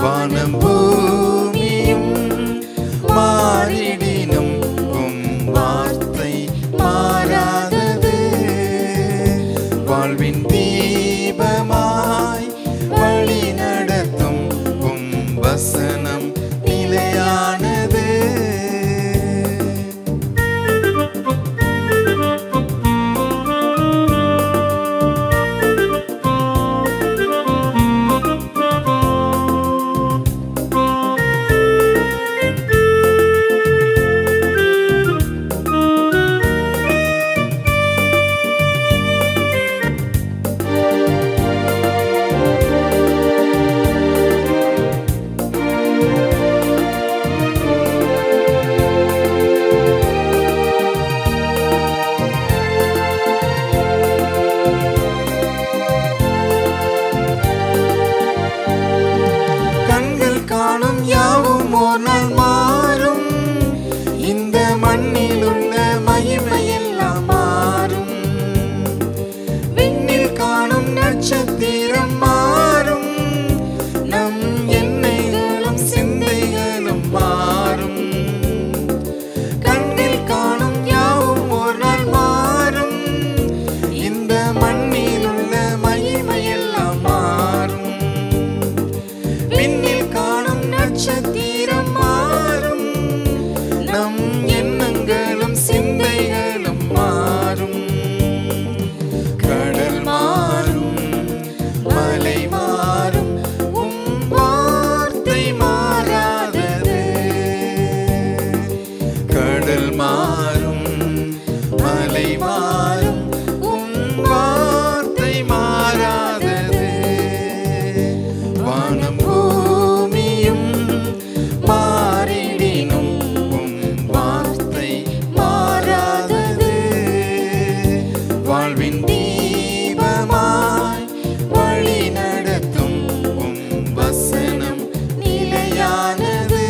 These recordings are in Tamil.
வானம் பூமியும் மாறிடினும் உம் வார்த்தை மாறாதது. வாழ்வின் தீபமாய் வழி நடத்தும் உம் வசனம் நிலையானது. யாவும் ஒரு நாள் மாறும், இந்த மண்ணில் உள்ள மகிமையெல்லாம் மாறும். விண்ணில் காணும் நட்சத்திரம் மாறும், நம் எண்ணெய்களும் சிந்தைகளும் மாறும். கண்ணில் காணும் யாவும் ஒரு நாள் மாறும், இந்த மண்ணில் உள்ள மகிமையெல்லாம் மாறும். விண்ணில் காணும் நட்சத்திரம் மாறும், நம் எண்ணங்களும் சிந்தைகளும் மாறும். கடல் மாறும், மலை மாறும், உம் வார்த்தை மாறாதது. கடல் மாறும், மலை மாறும், உம் வார்த்தை மாறாதது. வானம் பூமியும் மாறிடினும் உம் வார்த்தை மாறாதது. வாழ்வின் தீபமாய் வழி நடத்தும் உம் வசனம் நிலையானது.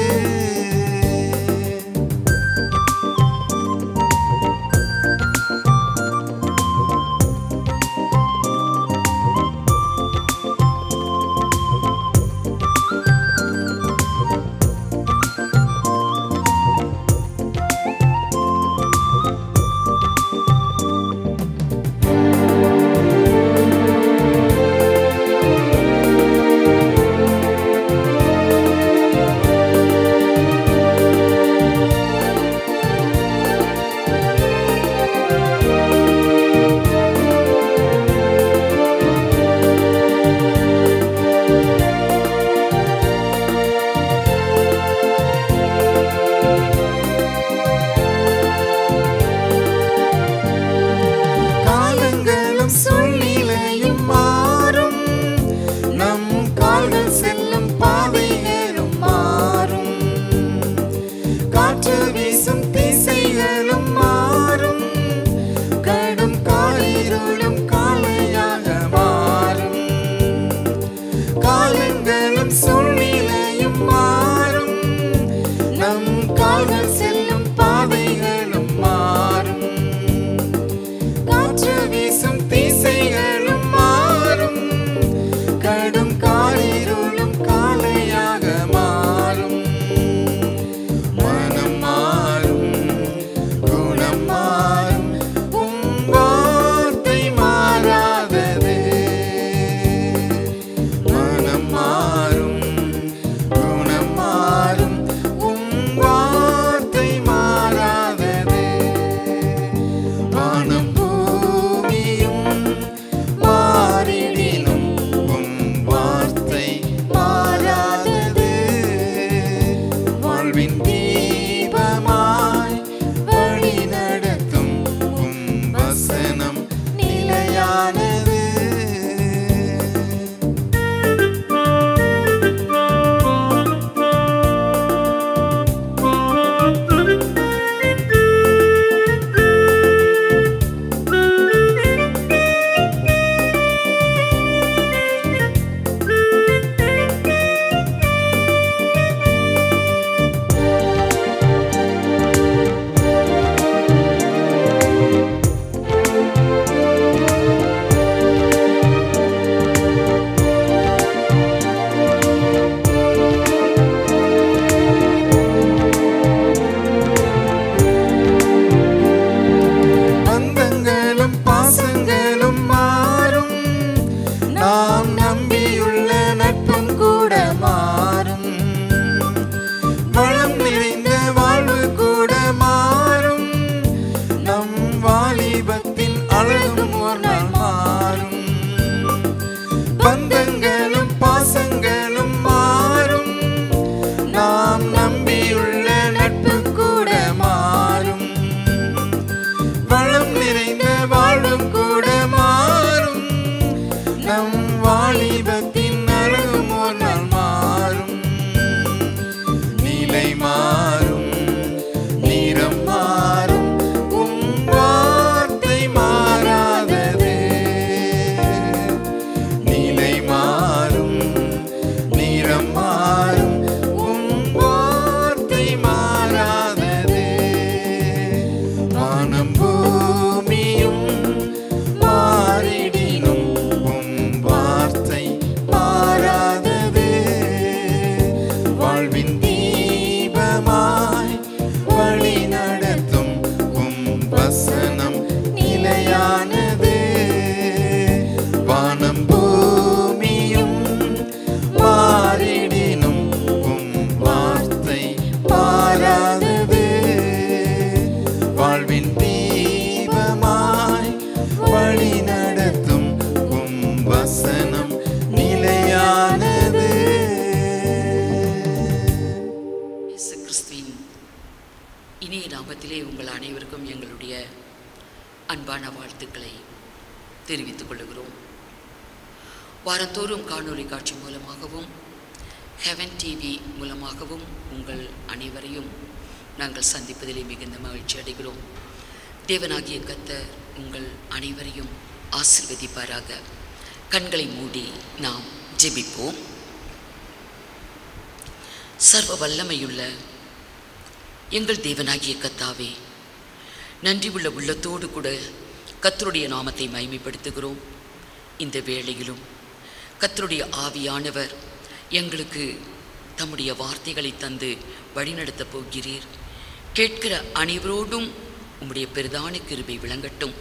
நிலை மாறும், நிறம் மாறும், உம் வார்த்தை மாறாதது. நிலை மாறும், நிறம் மாறும், உம் வார்த்தை மாறாதது. வானம் பூமியும் மாறிடினும் உம் வார்த்தை மாறாதது. வாழ்வின் தீபமாய் வழி நடத்தும் உம் வசனம் நிலையானது. வானம் பூமியும் மாறிடினும் உம் வார்த்தை மாறாதது. வாழ்வின் தீபமாய் வழி நடத்தும் உம் வசனம் நிலையானது. இயேசு கிறிஸ்துவின் இனிய நாமத்திலே உங்கள் அனைவருக்கும் எங்களுடைய அன்பான வாழ்த்துக்களை தெரிவித்துக் கொள்கிறோம். வாரந்தோறும் காணொளி காட்சி மூலமாகவும் ஹெவன் டிவி மூலமாகவும் உங்கள் அனைவரையும் நாங்கள் சந்திப்பதிலே மிகுந்த மகிழ்ச்சி அடைகிறோம். தேவனாகிய கர்த்தர் உங்கள் அனைவரையும் ஆசீர்வதிப்பாராக. கண்களை மூடி நாம் ஜெபிப்போம். சர்வ வல்லமையுள்ள எங்கள் தேவனாகிய கர்த்தாவே, நன்றி உள்ள உள்ளத்தோடு கூட கர்த்தருடைய நாமத்தை மகிமைப்படுத்துகிறோம். இந்த வேளையிலும் கர்த்தருடைய ஆவியானவர் எங்களுக்கு தம்முடைய வார்த்தைகளை தந்து வழிநடத்தப் போகிறீர். கேட்கிற அனைவரோடும் உம்முடைய பெரிதான கிருபை விளங்கட்டும்.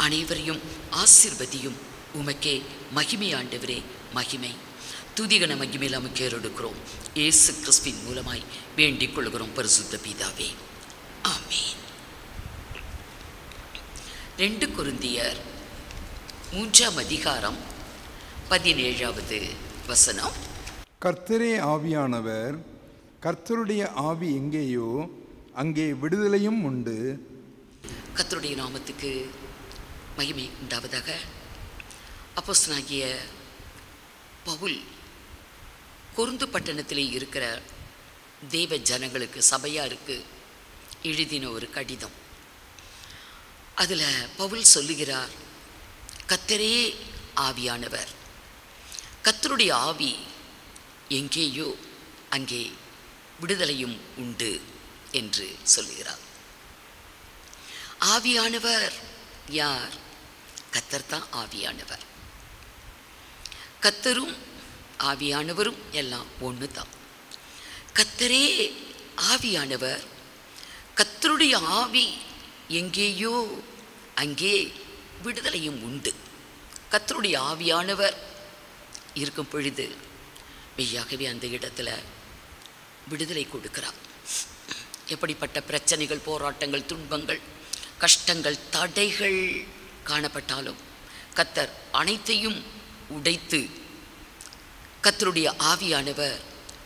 அனைவரையும் ஆசீர்வதியும். உமக்கே மகிமை ஆண்டவரே, மகிமை துதிகன மகிமையில் நமக்கு ஏறெடுக்கிறோம். இயேசு கிறிஸ்துவின் மூலமாய் வேண்டிக் கொள்கிறோம் பரிசுத்த பிதாவே, ஆமென். 2 கொரிந்தியர் 3ஆம் அதிகாரம் 17வது வசனம். கர்த்தரே ஆவியானவர், கர்த்தருடைய ஆவி எங்கேயோ அங்கே விடுதலையும் உண்டு. கர்த்தருடைய நாமத்துக்கு மகிமை உண்டாவதாக. அப்போஸ்தலனாகிய பவுல் கொரிந்து பட்டணத்திலே இருக்கிற தேவ ஜனங்களுக்கு, சபையாருக்கு எழுதின ஒரு கடிதம். அதில் பவுல் சொல்லுகிறார், கர்த்தரே ஆவியானவர், கர்த்தருடைய ஆவி எங்கேயோ அங்கே விடுதலையும் உண்டு என்று சொல்லுகிறார். ஆவியானவர் யார்? கர்த்தர் தான் ஆவியானவர். கர்த்தரும் ஆவியானவரும் எல்லாம் ஒன்று தான். கர்த்தரே ஆவியானவர், கர்த்தருடைய ஆவி எங்கேயோ அங்கே விடுதலையும் உண்டு. கர்த்தருடைய ஆவியானவர் இருக்கும் பொழுது மெய்யாகவே அந்த இடத்துல விடுதலை கொடுக்கிறார். எப்படிப்பட்ட பிரச்சனைகள், போராட்டங்கள், துன்பங்கள், கஷ்டங்கள், தடைகள் காணப்பட்டாலும் கர்த்தர் அனைத்தையும் உடைத்து கர்த்தருடைய ஆவியானவர்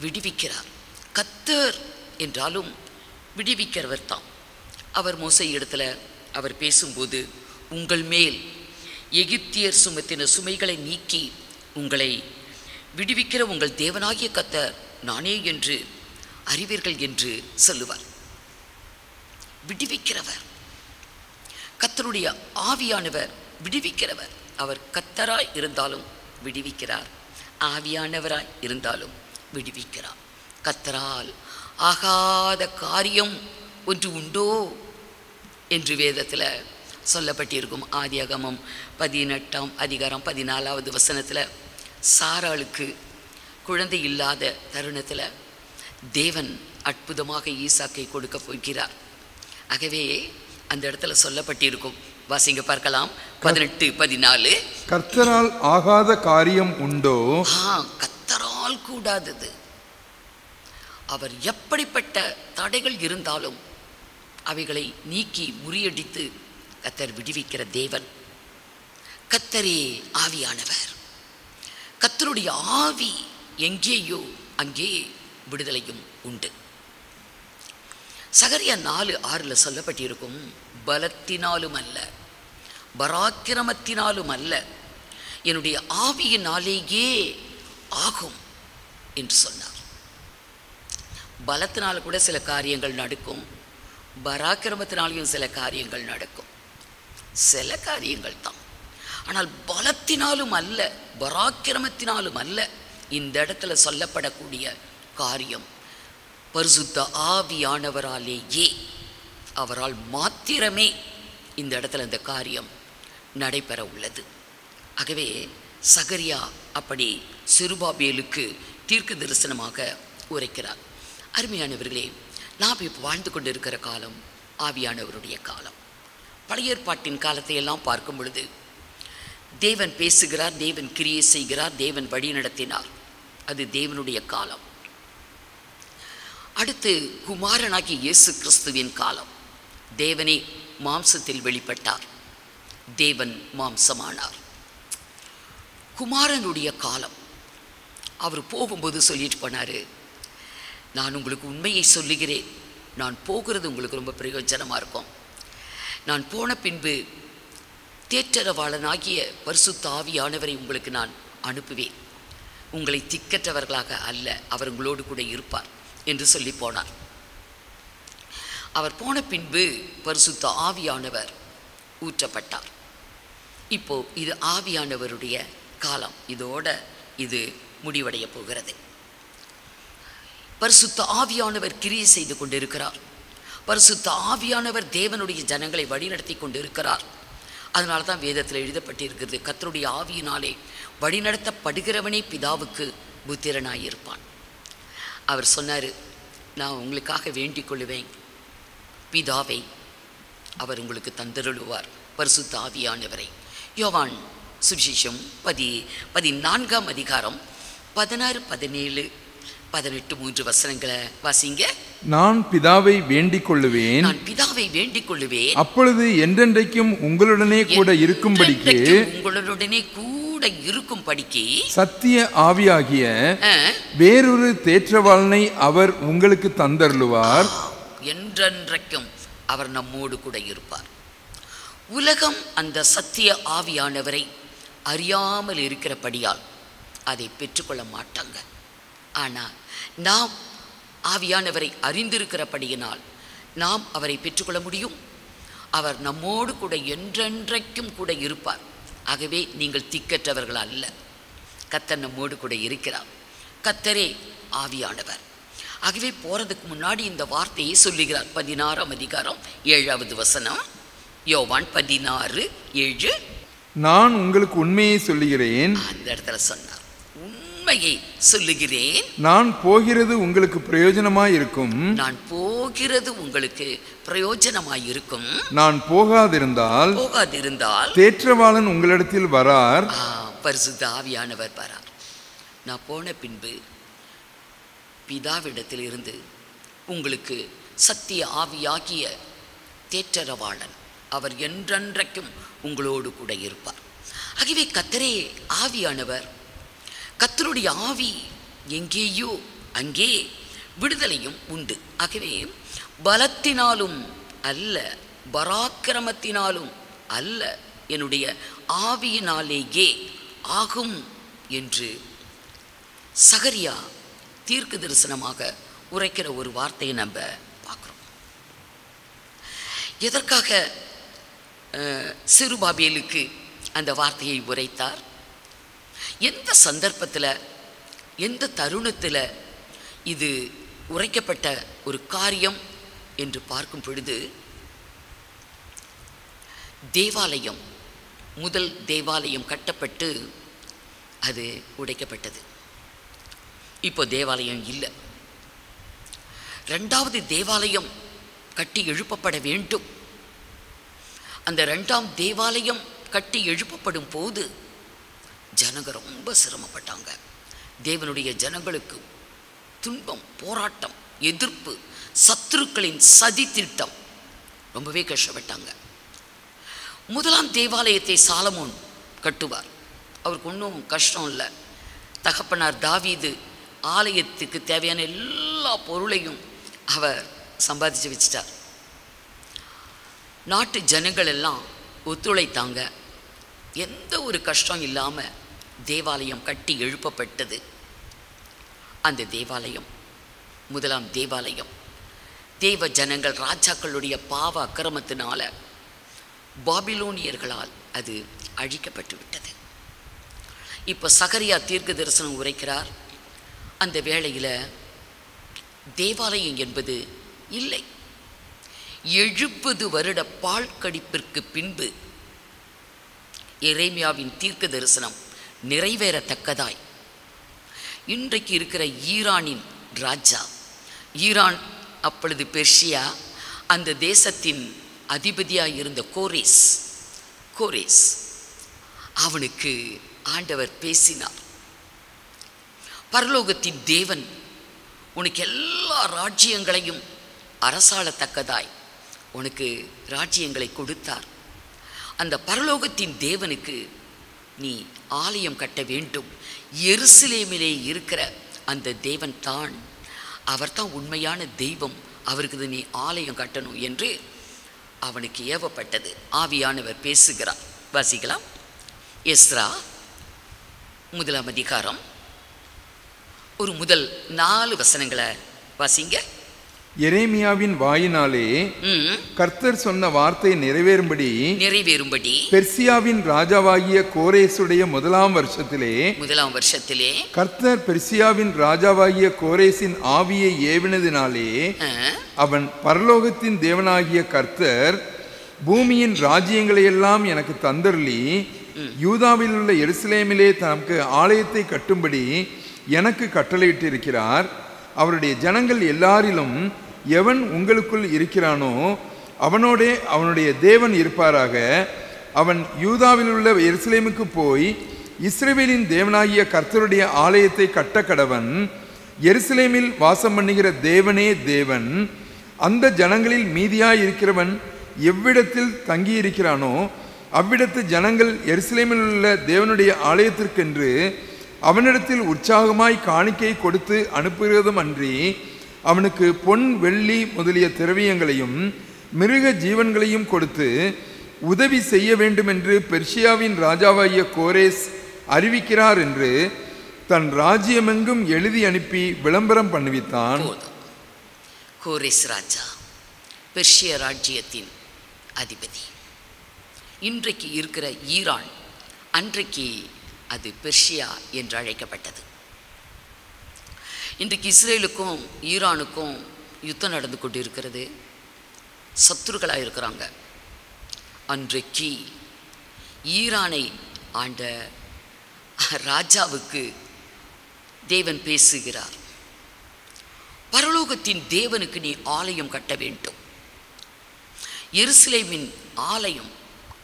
விடுவிக்கிறார். கர்த்தர் என்றாலும் விடுவிக்கிறவர் தான். அவர் மோசே இடத்துல அவர் பேசும்போது, உங்கள் மேல் எகிப்தியர் சுமத்தின சுமைகளை நீக்கி உங்களை விடுவிக்கிற உங்கள் தேவனாகிய கர்த்தர் நானே என்று அறிவீர்கள் என்று சொல்லுவார். விடுவிக்கிறவர் கர்த்தருடைய ஆவியானவர், விடுவிக்கிறவர். அவர் கர்த்தராய் இருந்தாலும் விடுவிக்கிறார், ஆவியானவராய் இருந்தாலும் விடுவிக்கிறார். கர்த்தரால் ஆகாத காரியம் ஒன்று உண்டோ என்று வேதத்தில் சொல்லப்பட்டிருக்கும். ஆதியாகமம் 18ஆம் அதிகாரம் 14வது வசனத்தில் சாராளுக்கு குழந்தை இல்லாத தருணத்தில் தேவன் அற்புதமாக ஈசாக்கை கொடுக்க போகிறார். ஆகவே அந்த இடத்துல சொல்லப்பட்டிருக்கும். வாசிங்க பார்க்கலாம். 18-14. கர்த்தரால் ஆகாத காரியம் உண்டோ? கர்த்தரால் கூடாதது. அவர் எப்படிப்பட்ட தடைகள் இருந்தாலும் அவைகளை நீக்கி முறியடித்து கர்த்தர் விடுவிக்கிற தேவன். கர்த்தரே ஆவியானவர். கர்த்தருடைய ஆவி எங்கேயோ அங்கே விடுதலையும் உண்டு. சகரியா 4:6 சொல்லப்பட்டிருக்கும், பலத்தினாலும் அல்ல, பராக்கிரமத்தினாலும் அல்ல, என்னுடைய ஆவியினாலேயே ஆகும் என்று சொன்னார். பலத்தினால கூட சில காரியங்கள் நடக்கும், பராக்கிரமத்தினாலையும் சில காரியங்கள் நடக்கும். சில காரியங்கள் தான். ஆனால் பலத்தினாலும் அல்ல, பராக்கிரமத்தினாலும் அல்ல. இந்த இடத்துல சொல்லப்படக்கூடிய காரியம் பரிசுத்த ஆவியானவராலேயே, அவரால் மாத்திரமே இந்த இடத்துல இந்த காரியம் நடைபெற உள்ளது. ஆகவே சகரியா அப்படி செருபாபேலுக்கு தீர்க்க தரிசனமாக உரைக்கிறார். அருமையானவர்களே, நாம் இப்போ வாழ்ந்து கொண்டிருக்கிற காலம் ஆவியானவருடைய காலம். பழைய ஏற்பாட்டின் காலத்தை எல்லாம் பார்க்கும் பொழுது தேவன் பேசுகிறார், தேவன் கிரியை செய்கிறார், தேவன் வழி நடத்தினார். அது தேவனுடைய காலம். அடுத்து குமாரனாகிய இயேசு கிறிஸ்துவின் காலம். தேவனே மாம்சத்தில் வெளிப்பட்டார், தேவன் மாம்சமானார். குமாரனுடைய காலம். அவர் போகும்போது சொல்லிட்டு போனார், நான் உங்களுக்கு உண்மையை சொல்லுகிறேன், நான் போகிறது உங்களுக்கு ரொம்ப பிரயோஜனமாக இருக்கும். நான் போன பின்பு தேற்றரவாளனாகிய பரிசுத்த ஆவியானவரை உங்களுக்கு நான் அனுப்புவேன். உங்களை திக்கற்றவர்களாக அல்ல, அவர் உங்களோடு கூட இருப்பார் என்று சொல்லி போனார். அவர் போன பின்பு பரிசுத்த ஆவியானவர் ஊற்றப்பட்டார். இப்போ இது ஆவியானவருடைய காலம். இதோட இது முடிவடைய போகிறது. பரிசுத்த ஆவியானவர் கிரியை செய்து கொண்டிருக்கிறார். பரிசுத்த ஆவியானவர் தேவனுடைய ஜனங்களை வழிநடத்தி கொண்டிருக்கிறார். அதனால தான் வேதத்தில் எழுதப்பட்டிருக்கிறது, கர்த்தருடைய ஆவியினாலே வழிநடத்தப்படுகிறவனே பிதாவுக்கு புத்திரனாயிருப்பான். அவர் சொன்னார், நான் உங்களுக்காக வேண்டிக் கொள்ளுவேன், பிதாவை அவர் உங்களுக்கு தந்தருளுவார், பரிசுத்த ஆவியானவரை. யோவான் சுவிசேஷம் 14ஆம் அதிகாரம் 16, 17, 18, 3 வசனங்களை வாசிங்க. நான் பிதாவை வேண்டிக் கொள்ளுவேன், நான் பிதாவை வேண்டிக் கொள்ளுவேன், அப்பொழுது என்றென்றைக்கும் உங்களுடனே கூட இருக்கும்படிக்கு, உங்களுடனே கூட இருக்கும்படிக்கு சத்திய ஆவியாகிய வேறொரு தேற்றவாளனை அவர் உங்களுக்கு தந்தருளுவார். என்றென்றைக்கும் அவர் நம்மோடு கூட இருப்பார். உலகம் அந்த சத்திய ஆவியானவரை அறியாமல் இருக்கிறபடியால் அதை பெற்றுக்கொள்ள மாட்டாங்க. ஆனால் நாம் ஆவியானவரை அறிந்திருக்கிறபடியினால் நாம் அவரை பெற்றுக்கொள்ள முடியும். அவர் நம்மோடு கூட என்றென்றைக்கும் கூட இருப்பார். ஆகவே நீங்கள் திக்கற்றவர்கள் அல்ல, கர்த்தர் நம்மோடு கூட இருக்கிறார். கர்த்தரே ஆவியானவர். ஆகவே போகிறதுக்கு முன்னாடி இந்த வார்த்தையை சொல்லுகிறார். 16ஆம் அதிகாரம் 7வது வசனம், யோவான் 16:7. நான் உங்களுக்கு உண்மையை சொல்லுகிறேன், அந்த இடத்துல சொன்னார், உண்மையை சொல்லுகிறேன், நான் போகிறது உங்களுக்கு பிரயோஜனமாயிருக்கும், நான் போகிறது உங்களுக்கு பிரயோஜனமாயிருக்கும், நான் போகாதிருந்தால் தேற்றவாளன் உங்களிடத்தில் வரார். பரிசுத்த ஆவியானவர் வரார். நான் போன பின்பு பிதாவிடத்தில் இருந்து உங்களுக்கு சத்திய ஆவியாகிய தேற்றரவாளன், அவர் என்றென்றைக்கும் உங்களோடு கூட இருப்பார். ஆகவே கர்த்தரே ஆவியானவர். கர்த்தருடைய ஆவி எங்கேயோ அங்கே விடுதலையும் உண்டு. ஆகவே பலத்தினாலும் அல்ல, பராக்கிரமத்தினாலும் அல்ல, என்னுடைய ஆவியினாலேயே ஆகும் என்று சகரியா தீர்க்க தரிசனமாக உரைக்கிற ஒரு வார்த்தையை நம்ம பார்க்குறோம். எதற்காக செருபாபேலுக்கு அந்த வார்த்தையை உரைத்தார்? எந்த சந்தர்ப்பத்தில், எந்த தருணத்தில் இது உரைக்கப்பட்ட ஒரு காரியம் என்று பார்க்கும் பொழுது, தேவாலயம், முதல் தேவாலயம் கட்டப்பட்டு அது உடைக்கப்பட்டது. இப்போ தேவாலயம் இல்லை. 2வது தேவாலயம் கட்டி எழுப்பப்பட வேண்டும். அந்த 2ஆம் தேவாலயம் கட்டி எழுப்பப்படும் போது ஜனங்க ரொம்ப சிரமப்பட்டாங்க. தேவனுடைய ஜனங்களுக்கு துன்பம், போராட்டம், எதிர்ப்பு, சத்துருக்களின் சதி திட்டம், ரொம்பவே கஷ்டப்பட்டாங்க. 1ஆம் தேவாலயத்தை சாலமோன் கட்டுவார். அவருக்கு ஒன்றும் கஷ்டம் இல்லை. தகப்பனார் தாவீது ஆலயத்துக்கு தேவையான எல்லா பொருளையும் அவர் சம்பாதிச்சு வச்சிட்டார். நாட்டு ஜனங்கள் எல்லாம் ஒத்துழைத்தாங்க. எந்த ஒரு கஷ்டம் இல்லாமல் தேவாலயம் கட்டி எழுப்பப்பட்டது. அந்த தேவாலயம் முதலாம் தேவாலயம் தேவ ஜனங்கள் ராஜாக்களுடைய பாவ அக்கிரமத்தினால பாபிலோனியர்களால் அது அழிக்கப்பட்டு விட்டது. இப்போ சகரியா தீர்க்க தரிசனம் உரைக்கிறார். அந்த வேளையில் தேவாலயம் என்பது இல்லை. 70 வருட பால் கடிப்பிற்கு பின்பு எரேமியாவின் தீர்க்க தரிசனம் நிறைவேறத்தக்கதாய் இன்றைக்கு இருக்கிற ஈரானின் ராஜா, ஈரான் அப்பொழுது பெர்ஷியா, அந்த தேசத்தின் அதிபதியாக இருந்த கோரேஸ் அவனுக்கு ஆண்டவர் பேசினார். பரலோகத்தின் தேவன் உனக்கு எல்லா ராஜ்யங்களையும் அரசாளத்தக்கதாய் உனக்கு ராஜ்யங்களை கொடுத்தார். அந்த பரலோகத்தின் தேவனுக்கு நீ ஆலயம் கட்ட வேண்டும். எருசலேமிலே இருக்கிற அந்த தேவன் தான், அவர் தான் உண்மையான தெய்வம், அவருக்கு நீ ஆலயம் கட்டணும் என்று அவனுக்கு ஏவப்பட்டது. ஆவியானவர் பேசுகிறார். வாசிக்கலாம். எஸ்ரா முதலாம் அதிகாரம் ஒரு முதல் 4 வசனங்களை வாசிங்க. எரேமியாவின் வாயினாலே கர்த்தர் சொன்ன வார்த்தை நிறைவேறும்படி பெர்சியாவின் ராஜாவாகிய கோரேசுடைய முதலாம் வருஷத்திலே கர்த்தர் பெர்சியாவின் ராஜாவாகிய கோரேசின் ஆவியை ஏவினதினாலே அவன் பரலோகத்தின் தேவனாகிய கர்த்தர் பூமியின் ராஜ்யங்களை எல்லாம் எனக்கு தந்தருளி யூதாவில் உள்ள எருசலேமிலே தனக்கு ஆலயத்தை கட்டும்படி எனக்கு கட்டளையிட்டிருக்கிறார். அவருடைய ஜனங்கள் எல்லாரிலும் எவன் உங்களுக்குள் இருக்கிறானோ அவனோடே அவனுடைய தேவன் இருப்பாராக. அவன் யூதாவில் உள்ள எருசலேமுக்கு போய் இஸ்ரவேலின் தேவனாகிய கர்த்தருடைய ஆலயத்தை கட்ட கடவன். எருசலேமில் வாசம் பண்ணுகிற தேவனே தேவன். அந்த ஜனங்களில் மீதியாய் இருக்கிறவன் எவ்விடத்தில் தங்கியிருக்கிறானோ அவ்விடத்து ஜனங்கள் எருசலேமில் உள்ள தேவனுடைய ஆலயத்திற்கென்று அவனிடத்தில் உற்சாகமாய் காணிக்கை கொடுத்து அனுப்புகிறதும் அன்றி அவனுக்கு பொன் வெள்ளி முதலிய திரவியங்களையும் மிருக ஜீவன்களையும் கொடுத்து உதவி செய்ய வேண்டும் என்று பெர்ஷியாவின் ராஜாவாகிய கோரேஸ் அறிவிக்கிறார் என்று தன் ராஜ்யமெங்கும் எழுதி அனுப்பி விளம்பரம் பண்ணுவித்தான். கோரேஸ் ராஜா பெர்ஷிய ராஜ்யத்தின் அதிபதி. இன்றைக்கு இருக்கிற ஈரான் அன்றைக்கு அது பெர்ஷியா என்று அழைக்கப்பட்டது. இன்றைக்கு இஸ்ரேலுக்கும் ஈரானுக்கும் யுத்தம் நடந்து கொண்டு இருக்கிறது. சத்துருக்களாக இருக்கிறாங்க. அன்றைக்கு ஈரானை ஆண்ட ராஜாவுக்கு தேவன் பேசுகிறார். பரலோகத்தின் தேவனுக்கு நீ ஆலயம் கட்ட வேண்டும். எருசலேமின் ஆலயம்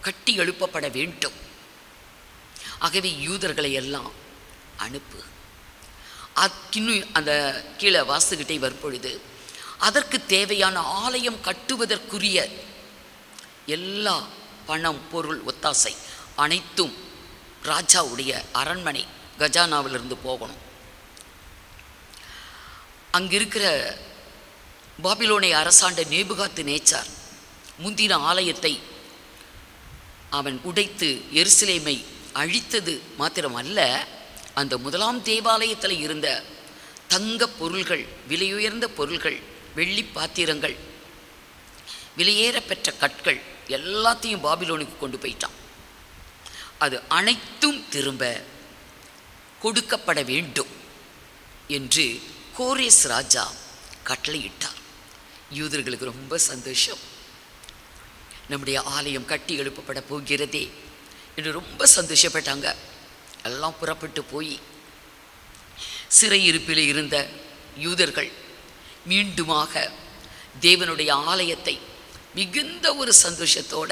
கட்டி எழுப்பப்பட வேண்டும். ஆகவே யூதர்களை எல்லாம் அனுப்பு. இன்னும் அந்த கீழே வாசுகிட்டே வரும்பொழுது அதற்கு தேவையான ஆலயம் கட்டுவதற்குரிய எல்லா பணம் பொருள் ஒத்தாசை அனைத்தும் ராஜாவுடைய அரண்மனை கஜானாவிலிருந்து போகணும். அங்கிருக்கிற பாபிலோனை அரசாண்ட நேபுகாத்து நேச்சார் முந்தின ஆலயத்தை அவன் உடைத்து எருசலேமை அழித்தது மாத்திரமல்ல, அந்த முதலாம் தேவாலயத்தில் இருந்த தங்க பொருள்கள், விலையுயர்ந்த பொருள்கள், வெள்ளி பாத்திரங்கள், விலையேற பெற்ற கற்கள் எல்லாத்தையும் பாபிலோனுக்கு கொண்டு போயிட்டான். அது அனைத்தும் திரும்ப கொடுக்கப்பட வேண்டும் என்று கோரேஸ் ராஜா கட்டளையிட்டார். யூதர்களுக்கு ரொம்ப சந்தோஷம். நம்முடைய ஆலயம் கட்டி எழுப்பப்பட போகிறதே என்று ரொம்ப சந்தோஷப்பட்டாங்க. எல்லாம் புறப்பட்டு போய் சிறையிருப்பில் இருந்த யூதர்கள் மீண்டுமாக தேவனுடைய ஆலயத்தை மிகுந்த ஒரு சந்தோஷத்தோட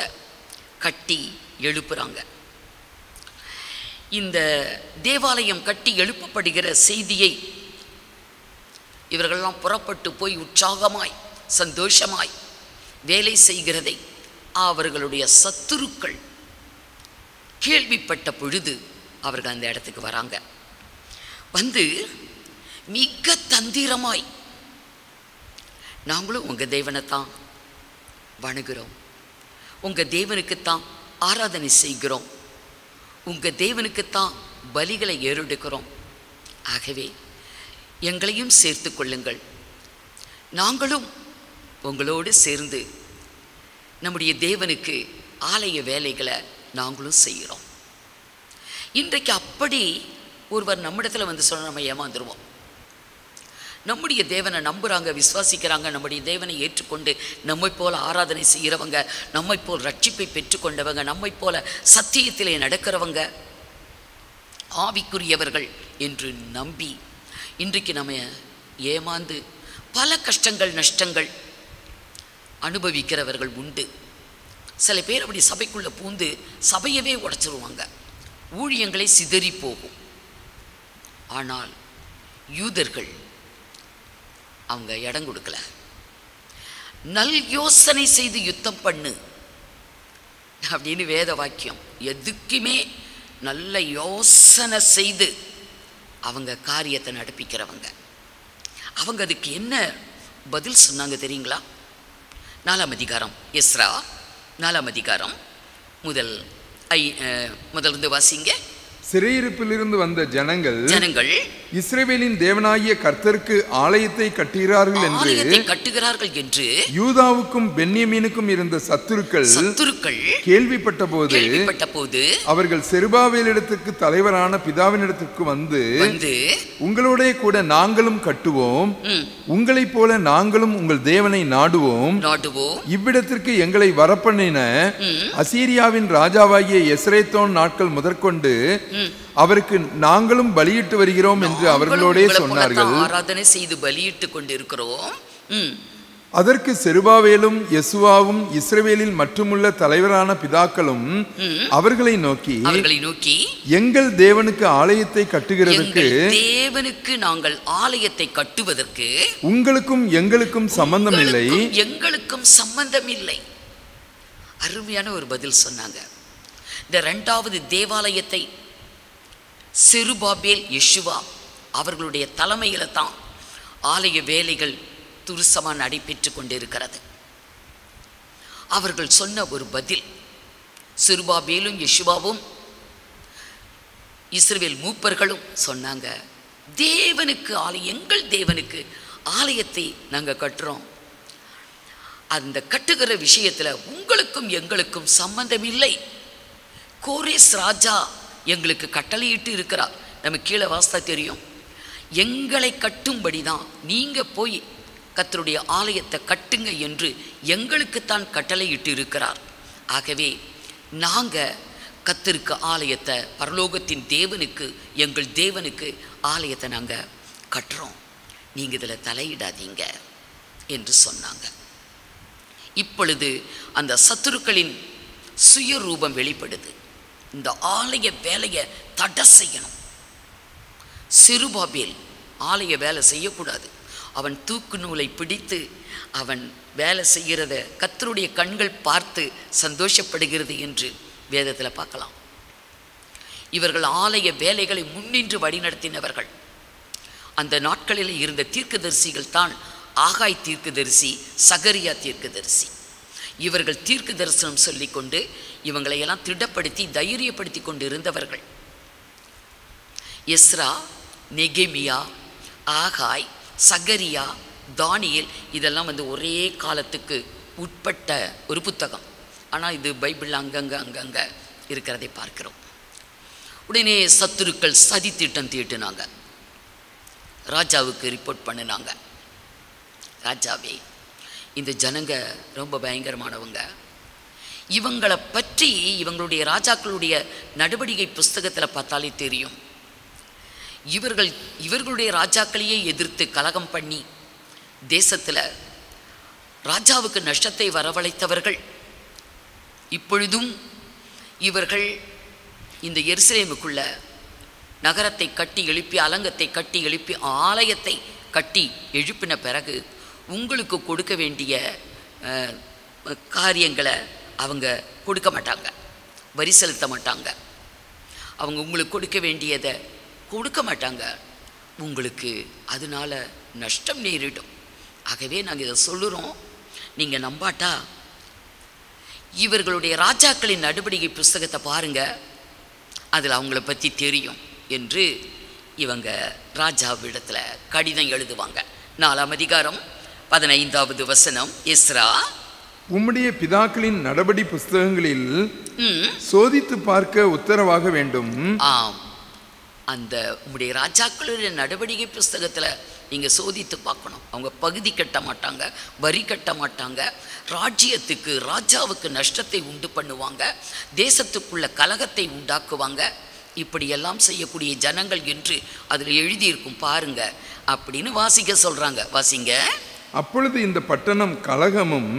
கட்டி எழுப்புறாங்க. இந்த தேவாலயம் கட்டி எழுப்பப்படுகிற செய்தியை இவர்களெல்லாம் புறப்பட்டு போய் உற்சாகமாய் சந்தோஷமாய் வேலை செய்கிறதை அவர்களுடைய சத்துருக்கள் கேள்விப்பட்ட பொழுது அவர்கள் அந்த இடத்துக்கு வராங்க. வந்து மிக தந்திரமாய், நாங்களும் உங்கள் தேவனைத்தான் வணங்குகிறோம், உங்கள் தேவனுக்குத்தான் ஆராதனை செய்கிறோம், உங்கள் தேவனுக்குத்தான் பலிகளை ஏறெடுக்கிறோம், ஆகவே எங்களையும் சேர்த்து கொள்ளுங்கள், நாங்களும் உங்களோடு சேர்ந்து நம்முடைய தேவனுக்கு ஆலய வேலைகளை நாங்களும் செய்கிறோம். இன்றைக்கு அப்படி ஒருவர் நம்மிடத்தில் வந்து சொன்ன நம்ம ஏமாந்துருவோம். நம்முடைய தேவனை நம்புகிறாங்க, விசுவாசிக்கிறாங்க, நம்முடைய தேவனை ஏற்றுக்கொண்டு நம்மை போல ஆராதனை செய்கிறவங்க, நம்மை போல் ரட்சிப்பை பெற்றுக்கொண்டவங்க, நம்மை போல சத்தியத்திலே நடக்கிறவங்க, ஆவிக்குரியவர்கள் என்று நம்பி இன்றைக்கு நம்ம ஏமாந்து பல கஷ்டங்கள் நஷ்டங்கள் அனுபவிக்கிறவர்கள் உண்டு. சில பேர் அப்படி சபைக்குள்ளே பூந்து சபையவே உடைச்சிருவாங்க, ஊழியங்களை சிதறி போகும். ஆனால் யூதர்கள் அவங்க இடம் கொடுக்கல. நல் யோசனை செய்து யுத்தம் பண்ணு அப்படின்னு வேத வாக்கியம். எதுக்குமே நல்ல யோசனை செய்து அவங்க காரியத்தை நடப்பிக்கிறவங்க. அவங்க அதுக்கு என்ன பதில் சொன்னாங்க தெரியுங்களா? 4ஆம் அதிகாரம், எஸ்ரா 4ஆம் அதிகாரம் முதலிருந்து வாசிங்க. சிறையிருப்பிலிருந்து வந்த ஜனங்கள் இஸ்ரவேலின் தேவனாகிய கர்த்தருக்கு ஆலயத்தை கட்டுகிறார்கள் என்று யூதாவுக்கும் பென்யமீனுக்கும் இருந்த சத்துருக்கள் கேள்விப்பட்ட போது அவர்கள் செருபாபேலிடத்துக்கு தலைவரான பிதாவினிடத்துக்கு வந்து உங்களோட கூட நாங்களும் கட்டுவோம், உங்களைப் போல நாங்களும் உங்கள் தேவனை நாடுவோம், இவ்விடத்திற்கு எங்களை வரப்பண்ணின அசீரியாவின் ராஜாவாகிய எஸ்ரேத்தோன் நாட்கள் முதற்கொண்டு அவருக்கு நாங்களும் பலியிட்டு வருகிறோம் என்று அவர்களோடே சொன்னார்கள். ஆராதனை செய்து பலியிட்டு கொண்டிருக்கிறோம். அதற்கு செருபாவேலும் யெசுவாவும் இஸ்ரவேலில் மற்றுமுள்ள தலைவரான பிதாக்களும் அவர்களை நோக்கி எங்கள் தேவனுக்கு ஆலயத்தை கட்டுகிறதற்கு, தேவனுக்கு நாங்கள் ஆலயத்தை கட்டுவதற்கு உங்களுக்கும் எங்களுக்கும் சம்பந்தம் இல்லை, எங்களுக்கும் சம்பந்தம் இல்லை. அருமையான ஒரு பதில் சொன்னாங்க. இந்த 2வது தேவாலயத்தை செருபாபேல் யெசுவா அவர்களுடைய தலைமையில தான் ஆலய வேலைகள் துரிசமாக நடைபெற்று கொண்டிருக்கிறது. அவர்கள் சொன்ன ஒரு பதில், செருபாபேலும் யெசுவாவும் இஸ்ரவேல் மூப்பர்களும் சொன்னாங்க, தேவனுக்கு எங்கள் தேவனுக்கு ஆலயத்தை நாங்கள் கட்டுறோம். அந்த கட்டுகிற விஷயத்தில் உங்களுக்கும் எங்களுக்கும் சம்பந்தம் இல்லை. கோரேஸ் ராஜா எங்களுக்கு கட்டளையிட்டு இருக்கிறார். நம்ம கீழே வாஸ்தா தெரியும். எங்களை கட்டும்படி தான் நீங்கள் போய் கர்த்தருடைய ஆலயத்தை கட்டுங்க என்று எங்களுக்குத்தான் கட்டளையிட்டு இருக்கிறார். ஆகவே நாங்கள் கர்த்தருக்கு ஆலயத்தை, பரலோகத்தின் தேவனுக்கு, எங்கள் தேவனுக்கு ஆலயத்தை நாங்கள் கட்டுறோம், நீங்கள் இதில் தலையிடாதீங்க என்று சொன்னாங்க. இப்பொழுது அந்த சத்துருக்களின் சுயரூபம் வெளிப்படுது. இந்த ஆலய வேலையை தடை செய்யணும். செருபாபேல் ஆலய வேலை செய்யக்கூடாது. அவன் தூக்கு நூலை பிடித்து அவன் வேலை செய்கிறத கர்த்தருடைய கண்கள் பார்த்து சந்தோஷப்படுகிறது என்று வேதத்தில் பார்க்கலாம். இவர்கள் ஆலய வேலைகளை முன்னின்று வழிநடத்தினவர்கள். அந்த நாட்களில் இருந்த தீர்க்கதரிசிகள் தான் ஆகாய் தீர்க்கதரிசி, சகரியா தீர்க்கதரிசி. இவர்கள் தீர்க்க தரிசனம் சொல்லிக்கொண்டு இவங்களையெல்லாம் திடப்படுத்தி தைரியப்படுத்தி கொண்டு இருந்தவர்கள். எஸ்ரா, நெகேமியா, ஆகாய், சகரியா, தானியேல் இதெல்லாம் ஒரே காலத்துக்கு உட்பட்ட ஒரு புத்தகம். ஆனால் இது பைபிள் அங்கங்கே இருக்கிறதை பார்க்கிறோம். உடனே சத்துருக்கள் சதி திட்டம் தீட்டினாங்க. ராஜாவுக்கு ரிப்போர்ட் பண்ணினாங்க. ராஜாவே, இந்த ஜனங்க ரொம்ப பயங்கரமானவங்க. இவங்களை பற்றி இவங்களுடைய ராஜாக்களுடைய நடவடிக்கை புஸ்தகத்தில் பார்த்தாலே தெரியும். இவர்களுடைய ராஜாக்களையே எதிர்த்து கலகம் பண்ணி தேசத்தில் ராஜாவுக்கு நஷ்டத்தை வரவழைத்தவர்கள். இப்பொழுதும் இவர்கள் இந்த எருசலேமுக்குள்ள நகரத்தை கட்டி எழுப்பி, அலங்கத்தை கட்டி எழுப்பி, ஆலயத்தை கட்டி எழுப்பின பிறகு உங்களுக்கு கொடுக்க வேண்டிய காரியங்களை அவங்க கொடுக்க மாட்டாங்க, வரி செலுத்த மாட்டாங்க. அவங்க உங்களுக்கு கொடுக்க வேண்டியதை கொடுக்க மாட்டாங்க. உங்களுக்கு அதனால நஷ்டம் நேரிடும். ஆகவே நாங்கள் இதை சொல்லுறோம், நீங்கள் நம்பாட்டா இவர்களுடைய ராஜாக்களின் நடவடிக்கை புஸ்தகத்தை பாருங்க, அதில் அவங்கள பற்றி தெரியும் என்று இவங்க ராஜாவிடத்தில் கடிதம் எழுதுவாங்க. 4ஆம் அதிகாரம் 15வது வசனம். எஸ்ரா, உம்முடைய பிதாக்களின் நடபடி புஸ்தகங்களில் சோதித்து பார்க்க உத்தரவாக வேண்டும். ஆம், அந்த உம்முடைய ராஜாக்களுடைய நடவடிக்கை புஸ்தகத்தில் நீங்கள் சோதித்து பார்க்கணும். அவங்க பகுதி கட்ட மாட்டாங்க, வரி கட்ட மாட்டாங்க, ராஜ்யத்துக்கு ராஜாவுக்கு நஷ்டத்தை உண்டு பண்ணுவாங்க, தேசத்துக்குள்ள கலகத்தை உண்டாக்குவாங்க, இப்படியெல்லாம் செய்யக்கூடிய ஜனங்கள் என்று அதில் எழுதியிருக்கும் பாருங்க அப்படின்னு வாசிக்க சொல்றாங்க. வாசிங்க. அப்பொழுது இந்த பட்டணம் கலகமும்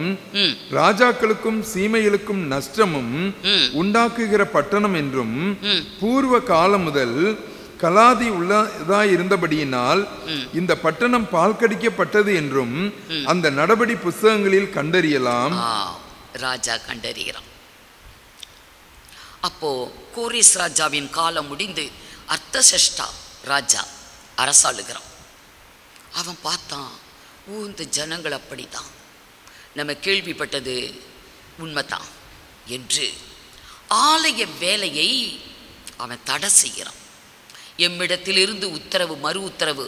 ராஜாக்களுக்கும் சீமைகளுக்கும் நஷ்டமும் உண்டாக்குகிற பட்டணம் என்றும் பூர்வ காலம் முதல் கலாதி உள்ளதாய் இருந்தபடியினால் இந்த பட்டணம் பால் கடிக்கப்பட்டது என்றும் அந்த நடபடி புஸ்தகங்களில் கண்டறியலாம். ராஜா கண்டறிகிறான். அப்போ கோரேஸ் ராஜாவின் காலம் முடிந்து அர்த்தசஷ்டா ராஜா அரசாளுகிறான். அவன் பார்த்தான், இந்த ஜனங்கள் அப்படித்தான், நம்ம கேள்விப்பட்டது உண்மைதான் என்று ஆலய வேலையை அவன் தடை செய்கிறான். எம்மிடத்திலிருந்து உத்தரவு மறு உத்தரவு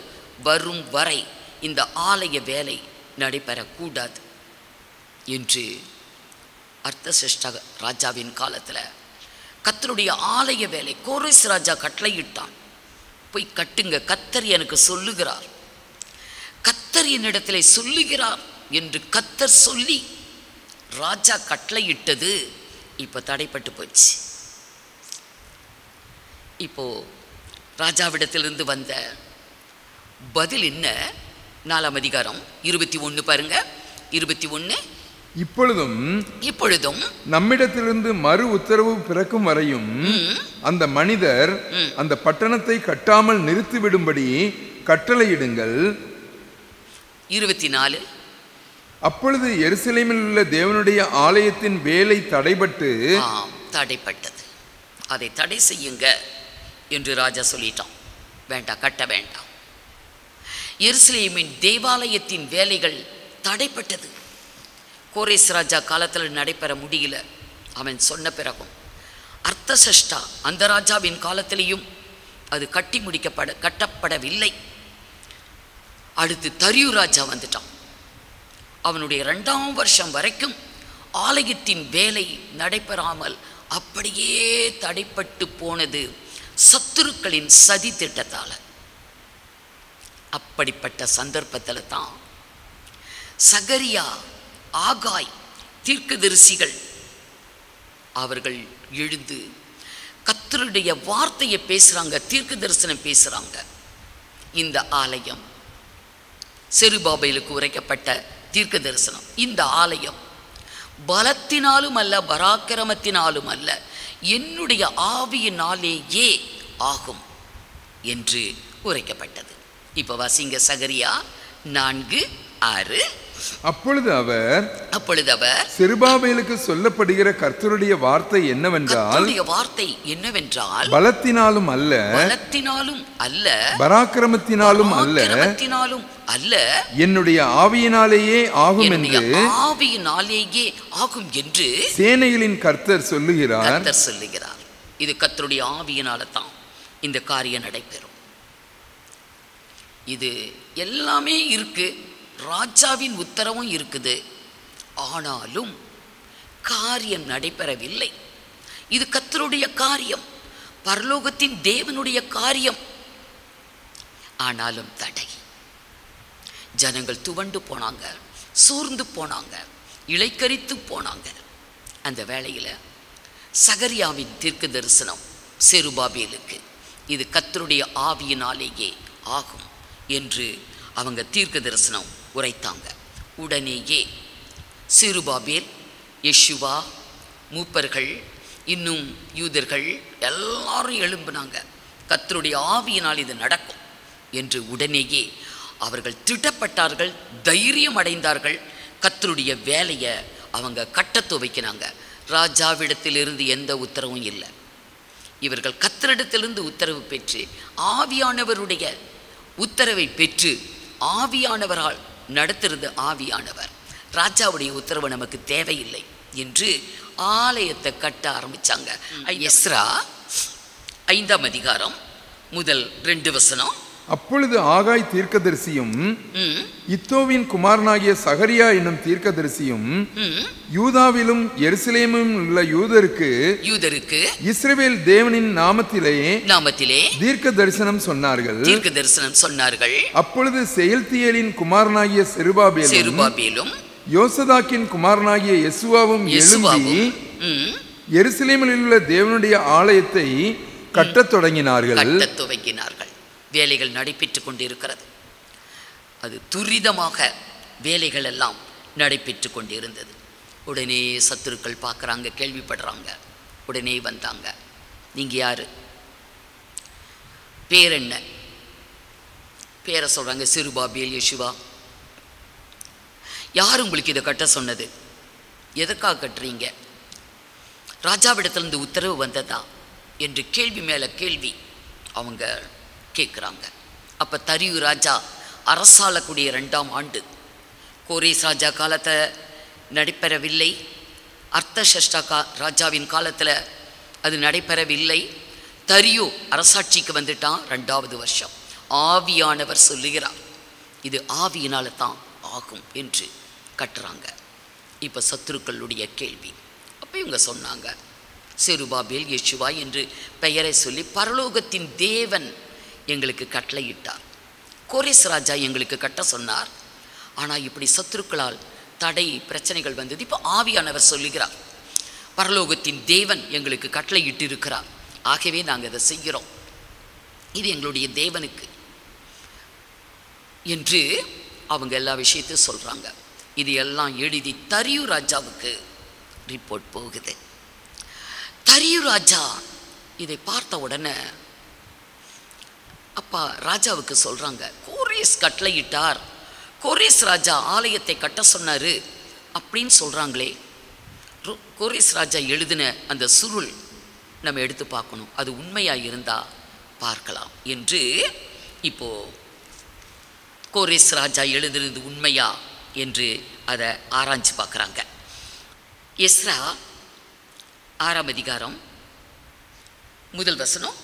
வரும் வரை இந்த ஆலய வேலை நடைபெறக்கூடாது என்று அர்த்தசஷ்டா ராஜாவின் காலத்தில் கர்த்தருடைய ஆலய வேலை கோரேஸ் ராஜா கட்டளையிட்டான். போய் கட்டுங்க, கர்த்தர் எனக்கு சொல்லுகிறார், கர்த்தர் என்னிடத்திலே சொல்லுகிறார் என்று கர்த்தர் சொல்லி ராஜா கட்டளையிட்டது இப்போ தடைப்பட்டு போச்சு. இப்போ ராஜாவிடத்திலிருந்து வந்த பதில் என்ன? 4ஆம் அதிகாரம் 21 பாருங்க. 21. இப்பொழுதும் நம்மிடத்திலிருந்து மறு உத்தரவு பிறக்கும் வரையும் அந்த மனிதர் அந்த பட்டணத்தை கட்டாமல் நிறுத்திவிடும்படி கட்டளையிடுங்கள். 24. அப்பொழுது எருசலேமில் உள்ள தேவனுடைய ஆலயத்தின் வேலை தடைப்பட்டது. அதை தடை செய்யுங்க என்று ராஜா சொல்லிட்டான். வேண்டாம், கட்ட வேண்டாம். எருசலேமின் தேவாலயத்தின் வேலைகள் தடைப்பட்டது. கோரேஸ் ராஜா காலத்தில் நடைபெற முடியல. அவன் சொன்ன பிறகும் அர்த்தசஷ்டா அந்த ராஜாவின் காலத்திலேயும் அது கட்டப்படவில்லை. அடுத்து தரியு ராஜா வந்துட்டான். அவனுடைய 2ஆம் வருஷம் வரைக்கும் ஆலயத்தின் வேலை நடைபெறாமல் அப்படியே தடைப்பட்டு போனது சத்துருக்களின் சதி திட்டத்தால். அப்படிப்பட்ட சந்தர்ப்பத்தில் தான் சகரியா, ஆகாய் தீர்க்கதரிசிகள் அவர்கள் எழுந்து கர்த்தருடைய வார்த்தையை பேசுறாங்க, தீர்க்க தரிசனம் பேசுறாங்க. இந்த ஆலயம் செருபாபேலுக்கு உரைக்கப்பட்ட தீர்க்க தரிசனம், இந்த ஆலயம் பலத்தினாலும் அல்ல பராக்கிரமத்தினாலும் அல்ல என்னுடைய ஆவியினாலேயே ஆகும் என்று உரைக்கப்பட்டது. இப்ப வாசிங்க சகரியா 4:6. அப்பொழுது அவர் செருபாபேலுக்கு சொல்லப்படுகிற கர்த்தருடைய வார்த்தை என்னவென்றால் பலத்தினாலும் அல்ல பராக்கிரமத்தினாலும் அல்ல என்னுடைய ஆவியினாலேயே ஆகும் என்று சேனைகளின் கர்த்தர் சொல்லுகிறார். இது கர்த்தருடைய ஆவியினால தான் இந்த காரியம் நடைபெறும். இது எல்லாமே இருக்கு, ராஜாவின் உத்தரவும் இருக்குது, ஆனாலும் காரியம் நடைபெறவில்லை. இது கர்த்தருடைய காரியம், பரலோகத்தின் தேவனுடைய காரியம். ஆனாலும் தடை. ஜனங்கள் துவண்டு போனாங்க, சோர்ந்து போனாங்க, இளைக்கரித்து போனாங்க. அந்த வேளையில் சகரியாவின் தீர்க்க தரிசனம் செருபாபேலுக்கு இது கர்த்தருடைய ஆவியினாலேயே ஆகும் என்று அவங்க தீர்க்க தரிசனம் உரைத்தாங்க. உடனேயே செருபாபேல், யெஷுவா, மூப்பர்கள், இன்னும் யூதர்கள் எல்லாரும் எழும்பினாங்க. கர்த்தருடைய ஆவியினால் இது நடக்கும் என்று உடனேயே அவர்கள் திட்டப்பட்டார்கள், தைரியம் அடைந்தார்கள். கர்த்தருடைய வேலையை அவங்க கட்ட துவைக்கினாங்க. ராஜாவிடத்திலிருந்து எந்த உத்தரவும் இல்லை. இவர்கள் கர்த்தரிடத்திலிருந்து உத்தரவு பெற்று ஆவியானவருடைய உத்தரவை பெற்று ஆவியானவரால் நடத்துறது ஆவியானவர். ராஜாவுடைய உத்தரவு நமக்கு தேவையில்லை என்று ஆலயத்தை கட்ட ஆரம்பிச்சாங்க. எஸ்ரா 5ஆம் அதிகாரம் முதல் 2 வசனம். அப்பொழுது ஆகாய் தீர்க்கதரிசியும் இத்தோவின் குமாரனாகிய சகரியா என்னும் தீர்க்கதரிசியும் யூதாவிலும் எருசலேமிலும் உள்ள யூதருக்கு இஸ்ரவேல் தேவனின் நாமத்திலே தீர்க்க தரிசனம் சொன்னார்கள். அப்பொழுது செயல்தியேலின் குமாரனாகிய செருபாபேலும் யோசதாக்கின் குமாரனாகிய யெசுவாவும் எழும்பி எருசலேமில் உள்ள தேவனுடைய ஆலயத்தை கட்டத் தொடங்கினார்கள். வேலைகள் நடைபெற்று கொண்டிருக்கிறது. அது துரிதமாக வேலைகள் எல்லாம் நடைபெற்று கொண்டிருந்தது. உடனே சத்துருக்கள் பார்க்குறாங்க, கேள்விப்படுறாங்க, உடனே வந்தாங்க. நீங்கள் யார், பேர் என்ன, பேரை சொல்கிறாங்க. செருபாபேல், யெசுவா. யார் உங்களுக்கு இதை கட்ட சொன்னது, எதற்காக கட்டுறீங்க, ராஜாவிடத்திலிருந்து உத்தரவு வந்ததா என்று கேள்வி மேலே கேள்வி அவங்க கேட்குறாங்க. அப்போ தரியு ராஜா அரசாளக்கூடிய 2ஆம் ஆண்டு, கோரேஸ் ராஜா காலத்தில் நடைபெறவில்லை, அர்த்தசஷ்டா ராஜாவின் காலத்தில் அது நடைபெறவில்லை. தரியு அரசாட்சிக்கு வந்துட்டான் 2வது வருஷம். ஆவியானவர் சொல்லுகிறார், இது ஆவியினால தான் ஆகும் என்று கட்டுறாங்க. இப்போ சத்துருக்களுடைய கேள்வி. அப்போ இவங்க சொன்னாங்க, செருபாபேல், யெசுவா என்று பெயரை சொல்லி பரலோகத்தின் தேவன் எங்களுக்கு கட்டளையிட்டார், கோரேஸ் ராஜா எங்களுக்கு கட்ட சொன்னார். ஆனால் இப்படி சத்துருக்களால் தடை பிரச்சனைகள் வந்தது. இப்போ ஆவியானவர் சொல்லுகிறார், பரலோகத்தின் தேவன் எங்களுக்கு கட்டளையிட்டு இருக்கிறார், ஆகவே நாங்கள் அதை செய்கிறோம், இது எங்களுடைய தேவனுக்கு என்று அவங்க எல்லா விஷயத்தையும் சொல்கிறாங்க. இது எல்லாம் எழுதி தரியு ராஜாவுக்கு ரிப்போர்ட் போகுது. தரியு ராஜா இதை பார்த்த உடனே அப்பா ராஜாவுக்கு சொல்கிறாங்க, கோரேஸ் கட்டளையிட்டார், கோரேஸ் ராஜா ஆலயத்தை கட்ட சொன்னார் அப்படின்னு சொல்கிறாங்களே, கோரேஸ் ராஜா எழுதின அந்த சுருள் நம்ம எடுத்து பார்க்கணும், அது உண்மையாக இருந்தால் பார்க்கலாம் என்று இப்போது கோரேஸ் ராஜா எழுதுனது உண்மையா என்று அதை ஆராய்ச்சி பார்க்குறாங்க. எஸ்ரா 6ஆம் அதிகாரம் 1 வசனம்.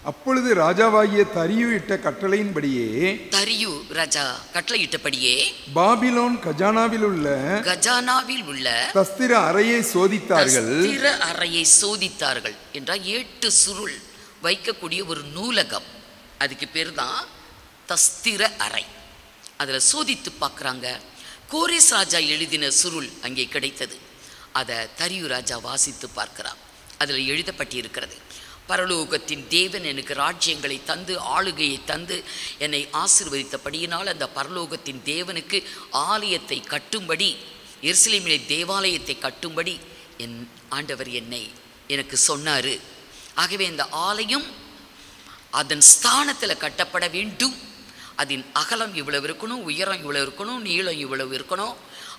அப்பொழுது ராஜாவாகிய தரியு இட்ட கட்டளையின்படியே, தரியு ராஜா கட்டளையிட்டபடியே பாபிலோன் கஜானாவில் உள்ள தஸ்திர அறையை சோதித்தார்கள். என்றால் 8 சுருள் வைக்கக்கூடிய ஒரு நூலகம், அதுக்கு பேர் தான் தஸ்திர அறை. அதில் சோதித்து பார்க்குறாங்க. கோரேஸ் ராஜா எழுதின சுருள் அங்கே கிடைத்தது. அதை தரியு ராஜா வாசித்து பார்க்கிறார். அதில் எழுதப்பட்டிருக்கிறது, பரலோகத்தின் தேவன் எனக்கு ராஜ்யங்களை தந்து ஆளுகையை தந்து என்னை ஆசீர்வதித்தபடியினால் அந்த பரலோகத்தின் தேவனுக்கு ஆலயத்தை கட்டும்படி, எருசலேமிலே தேவாலயத்தை கட்டும்படி என் ஆண்டவர் எனக்கு சொன்னார். ஆகவே இந்த ஆலயம் அதன் ஸ்தானத்தில் கட்டப்பட வேண்டும். அதன் அகலம் இவ்வளவு இருக்கணும், உயரம் இவ்வளவு இருக்கணும், நீளம் இவ்வளவு இருக்கணும்,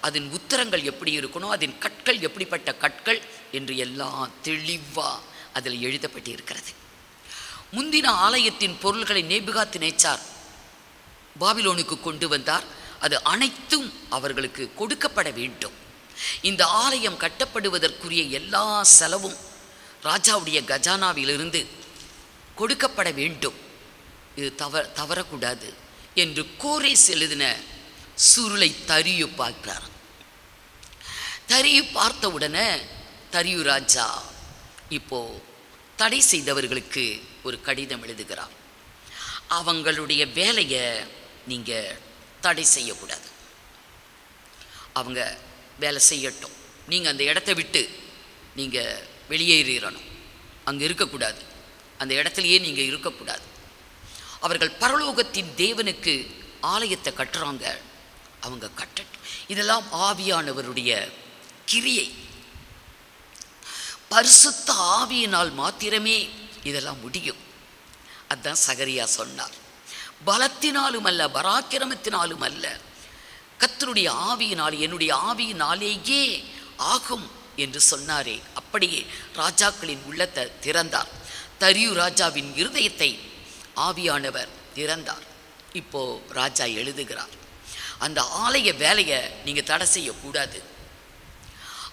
அதன் உத்தரங்கள் எப்படி இருக்கணும், அதன் கற்கள் எப்படிப்பட்ட கற்கள் என்று எல்லாம் தெளிவாக அதில் எழுதப்பட்டு இருக்கிறது. முந்தின ஆலயத்தின் பொருள்களை நேபுகாத்நேச்சார் பாபிலோனுக்கு கொண்டு வந்தார். அது அனைத்தும் அவர்களுக்கு கொடுக்கப்பட வேண்டும். இந்த ஆலயம் கட்டப்படுவதற்குரிய எல்லா செலவும் ராஜாவுடைய கஜானாவிலிருந்து கொடுக்கப்பட வேண்டும். இது தவறக்கூடாது என்று கோரேஸ் எழுதின சுருளை தரியு பார்க்கிறார். தரியு பார்த்த உடனே தரியு ராஜா இப்போ தடை செய்தவர்களுக்கு ஒரு கடிதம் எழுதுகிறார். அவங்களுடைய வேலையை நீங்கள் தடை செய்யக்கூடாது, அவங்க வேலை செய்யட்டும், நீங்கள் அந்த இடத்த விட்டு நீங்கள் வெளியேறிடணும், அங்கே இருக்கக்கூடாது, அந்த இடத்துலையே நீங்கள் இருக்கக்கூடாது. அவர்கள் பரலோகத்தின் தேவனுக்கு ஆலயத்தை கட்டுறாங்க, அவங்க கட்டட்டும். இதெல்லாம் ஆவியானவருடைய கிரியை. பரிசுத்த ஆவியினால் மாத்திரமே இதெல்லாம் முடியும். அதுதான் சகரியா சொன்னார், பலத்தினாலும் அல்ல, பராக்கிரமத்தினாலும் அல்ல, கர்த்தருடைய ஆவியினால், என்னுடைய ஆவியினாலேயே ஆகும் என்று சொன்னாரே, அப்படியே ராஜாக்களின் உள்ளத்தை திறந்தார். தரியு ராஜாவின் இருதயத்தை ஆவியானவர் திறந்தார். இப்போ ராஜா எழுதுகிறார், அந்த ஆலய வேலையை நீங்கள் தடை செய்யக்கூடாது.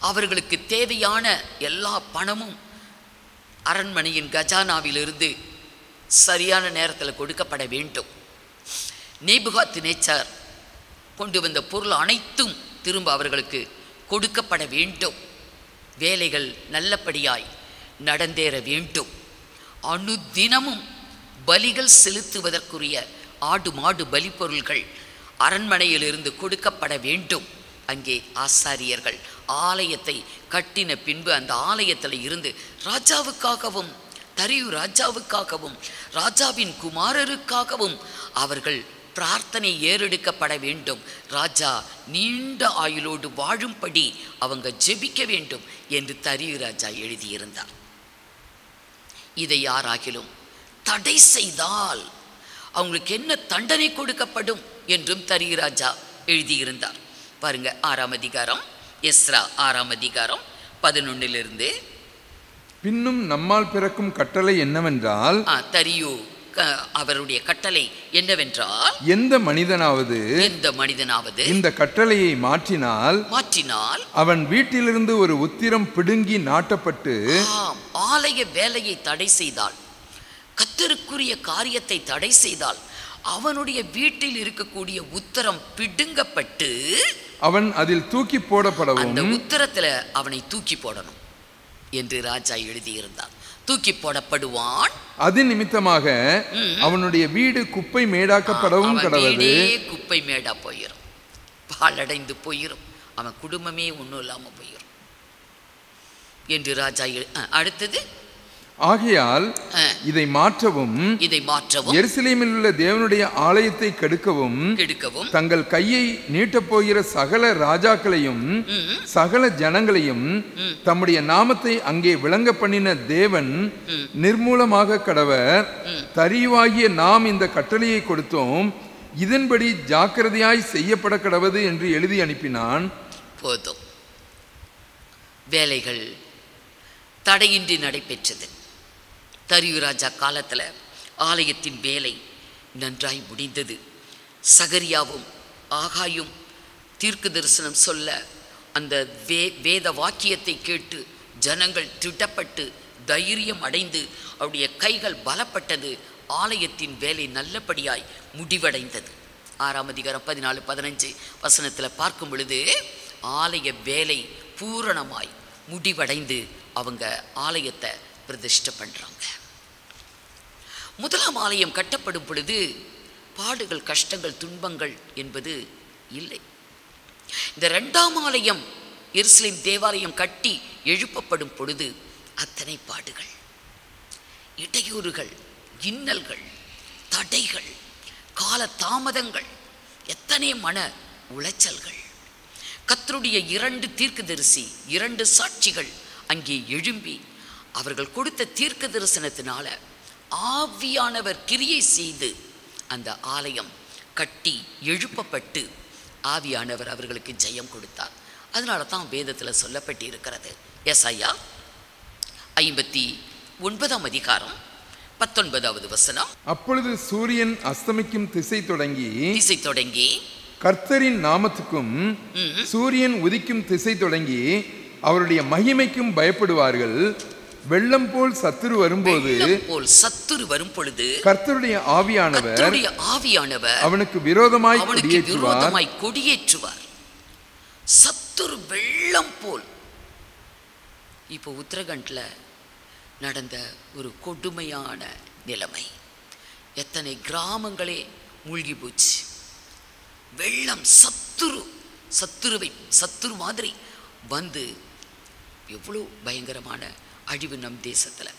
அவர்களுக்கு தேவையான எல்லா பணமும் அரண்மனையின் கஜானாவிலிருந்து சரியான நேரத்தில் கொடுக்கப்பட வேண்டும். நேபுகாத்நேச்சார் கொண்டு வந்த பொருள் அனைத்தும் திரும்ப அவர்களுக்கு கொடுக்கப்பட வேண்டும். வேலைகள் நல்லபடியாய் நடந்தேற வேண்டும். அனுதினமும் பலிகள் செலுத்துவதற்குரிய ஆடு மாடு பலி பொருள்கள் அரண்மனையிலிருந்து கொடுக்கப்பட வேண்டும். அங்கே ஆசாரியர்கள் ஆலயத்தை கட்டின பின்பு அந்த ஆலயத்தில் இருந்து ராஜாவுக்காகவும் தரியு ராஜாவுக்காகவும் ராஜாவின் குமாரருக்காகவும் அவர்கள் பிரார்த்தனை ஏறெடுக்கப்பட வேண்டும். ராஜா நீண்ட ஆயுளோடு வாழும்படி அவங்க ஜெபிக்க வேண்டும் என்று தரியு ராஜா எழுதியிருந்தார். இதை யாராகிலும் தடை செய்தால் அவங்களுக்கு என்ன தண்டனை கொடுக்கப்படும் என்றும் தரியு ராஜா எழுதியிருந்தார். பாருங்க, 6ஆம் அதிகாரம், எஸ்ரா 6ஆம் அதிகாரம் 11 பின்னும் நம்மால் பிறக்கும் கட்டளை என்னவென்றால், தரியு அவருடைய கட்டளை என்னவென்றால், எந்த மனிதனாவது இந்த கட்டளையை மாற்றினால் அவன் வீட்டிலிருந்து ஒரு உத்திரம் பிடுங்கி நாட்டப்பட்டு, ஆலய வேலையை தடை செய்தால், கர்த்தருக்குரிய காரியத்தை தடை செய்தால், அவனுடைய வீட்டில் இருக்கக்கூடிய உத்தரம் பிடுங்கப்பட்டு அவன் அதில் தூக்கி போடப்படவும், அந்த உத்தரத்துல அவனை தூக்கி போடணும் என்று ராஜா எழுதியிருந்தார். தூக்கி போடப்படுவான். அது நிமித்தமாக அவனுடைய வீடு குப்பை மேடாக்கப்படவும் கடவுது. குப்பை மேடா போயிடும், பாழடைந்து போயிடும், அவன் குடும்பமே ஒன்றும் இல்லாம போயிடும் என்று ராஜா. அடுத்தது, ஆகையால் இதை மாற்றவும் எருசலேமில் உள்ள தேவனுடைய ஆலயத்தை கெடுக்கவும் தங்கள் கையை நீட்டப் போகிற சகல ராஜாக்களையும் சகல ஜனங்களையும் தம்முடைய நாமத்தை அங்கே விளங்க பண்ணின தேவன் நிர்மூலமாக கடவர். தரிவாகிய நாம் இந்த கட்டளையை கொடுத்தோம், இதன்படி ஜாக்கிரதையாய் செய்யப்பட கடவது என்று எழுதி அனுப்பினான். போதும், வேலைகள் தடையின்றி நடைபெற்றது. தரியு ராஜா காலத்தில் ஆலயத்தின் வேலை நன்றாய் முடிந்தது. சகரியாவும் ஆகாயும் தீர்க்க தரிசனம் சொல்ல அந்த வேத வாக்கியத்தை கேட்டு ஜனங்கள் திட்டப்பட்டு தைரியம் அடைந்து அவருடைய கைகள் பலப்பட்டது. ஆலயத்தின் வேலை நல்லபடியாய் முடிவடைந்தது. 6ஆம் அதிகாரம் 14-15 பார்க்கும் பொழுது ஆலய வேலை பூரணமாய் முடிவடைந்து அவங்க ஆலயத்தை பிரதிஷ்டை பண்றாங்க. முதலாம் ஆலயம் கட்டப்படும் பொழுது பாடுகள், கஷ்டங்கள், துன்பங்கள் என்பது இல்லை. இந்த 2ஆம் ஆலயம் எருசலேம் தேவாலயம் கட்டி எழுப்பப்படும் பொழுது அத்தனை பாடுகள், இடையூறுகள், இன்னல்கள், தடைகள், கால தாமதங்கள், எத்தனை மன உளைச்சல்கள். கர்த்தருடைய 2 தீர்க்கதரிசி, 2 சாட்சிகள் அங்கே எழும்பி அவர்கள் கொடுத்த தீர்க்க தரிசனத்தினால ஆவியானவர் கிரியை செய்து அந்த ஆலயம் கட்டி எழுப்பப்பட்டு ஆவியானவர் அவர்களுக்கு ஜெயம் கொடுத்தார். அதனால தான் வேதத்தில் சொல்லப்பட்டு இருக்கிறது. எசாயா 59ஆம் அதிகாரம் 19வது வசனம், அப்பொழுது சூரியன் அஸ்தமிக்கும் திசை தொடங்கி கர்த்தரின் நாமத்துக்கும் சூரியன் உதிக்கும் திசை தொடங்கி அவருடைய மகிமைக்கும் பயப்படுவார்கள். வெள்ளம் போல் சத்துரு வரும்போது கர்த்தருடைய ஆவியானவர் அவனுக்கு விரோதமாய் கொடியேற்றுவார். சத்துரு வெள்ளம் போல். இப்போ உத்தரகண்ட்ல நடந்த ஒரு கொடுமையான நிலைமை, எத்தனை கிராமங்களே மூழ்கி போச்சு. வெள்ளம், சத்துரு மாதிரி வந்து எவ்வளோ பயங்கரமான அழிவு நம் தேசத்தில்.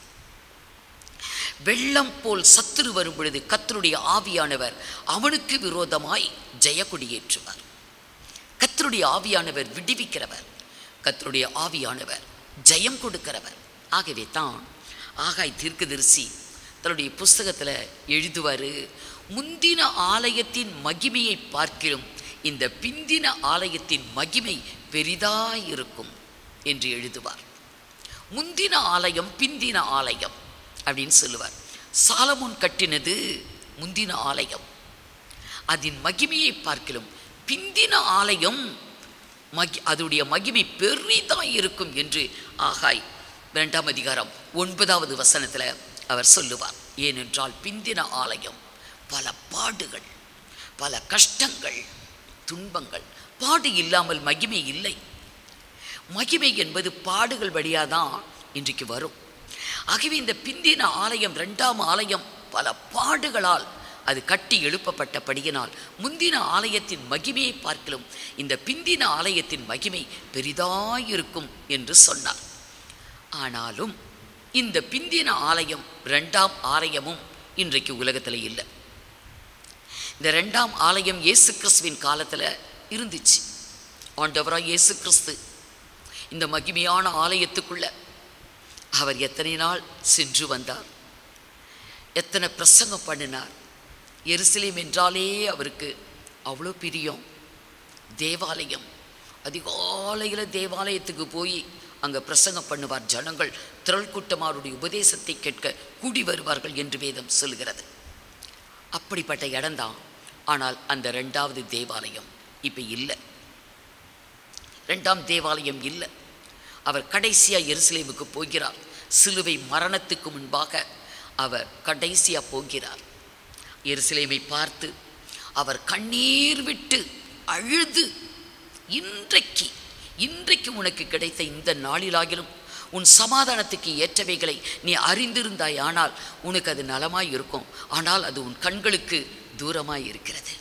வெள்ளம் போல் சத்துரு வரும் பொழுது கர்த்தருடைய ஆவியானவர் அவனுக்கு விரோதமாய் ஜெய கொடியேற்றுவார். கர்த்தருடைய ஆவியானவர் விடுவிக்கிறவர், கர்த்தருடைய ஆவியானவர் ஜெயம் கொடுக்கிறவர். ஆகவே தான் ஆகாய் தீர்க்கதரிசி தன்னுடைய புஸ்தகத்தில் எழுதுவார், முந்தின ஆலயத்தின் மகிமையை பார்க்கிறோம் இந்த பிந்தின ஆலயத்தின் மகிமை பெரிதாயிருக்கும் என்று எழுதுவார். முந்தின ஆலயம், பிந்தின ஆலயம் அப்படின்னு சொல்லுவார். சாலமோன் கட்டினது முந்தின ஆலயம், அதன் மகிமையை பார்க்கிறோம். பிந்தின ஆலயம் அதோடைய மகிமை பெரிதாய் இருக்கும் என்று ஆகாய் 2ஆம் அதிகாரம் 9வது வசனத்தில் அவர் சொல்லுவார். ஏனென்றால் பிந்தின ஆலயம் பல பாடுகள், பல கஷ்டங்கள், துன்பங்கள். பாடு இல்லாமல் மகிமை இல்லை. மகிமை என்பது பாடுகள் வழியாதான் இன்றைக்கு வரும். ஆகவே இந்த பிந்தின ஆலயம், 2ஆம் ஆலயம் பல பாடுகளால் அது கட்டி எழுப்பப்பட்டபடியினால் முந்தின ஆலயத்தின் மகிமையை பார்க்கலாம் இந்த பிந்தின ஆலயத்தின் மகிமை பெரிதாயிருக்கும் என்று சொன்னார். ஆனாலும் இந்த பிந்தின ஆலயம், 2ஆம் ஆலயமும் இன்றைக்கு உலகத்தில் இல்லை. இந்த 2ஆம் ஆலயம் இயேசு கிறிஸ்துவின் காலத்தில் இருந்துச்சு. ஆண்டவராய் இயேசு கிறிஸ்து இந்த மகிமையான ஆலயத்துக்குள்ள அவர் எத்தனை நாள் சென்று வந்தார், எத்தனை பிரசங்கம் பண்ணினார். எருசலேம் என்றாலே அவருக்கு அவ்வளோ பிரியம். தேவாலயம், அதிகாலையில் தேவாலயத்துக்கு போய் அங்கே பிரசங்கம் பண்ணுவார். ஜனங்கள் திரள் கூட்டமாருடைய உபதேசத்தை கேட்க கூடி வருவார்கள் என்று வேதம் சொல்கிறது. அப்படிப்பட்ட இடம்தான். ஆனால் அந்த 2வது தேவாலயம் இப்போ இல்லை. 2ஆம் தேவாலயம் இல்லை. அவர் கடைசியாக எருசலேமுக்கு போகிறார். சிலுவை மரணத்துக்கு முன்பாக அவர் கடைசியாக போகிறார். எருசலேமை பார்த்து அவர் கண்ணீர் விட்டு அழுது, இன்றைக்கு உனக்கு கிடைத்த இந்த நாளிலாகிலும் உன் சமாதானத்துக்கு ஏற்றவைகளை நீ அறிந்திருந்தாய், ஆனால் உனக்கு அது நலமாய் இருக்கும். ஆனால் அது உன் கண்களுக்கு தூரமாய் இருக்கிறது.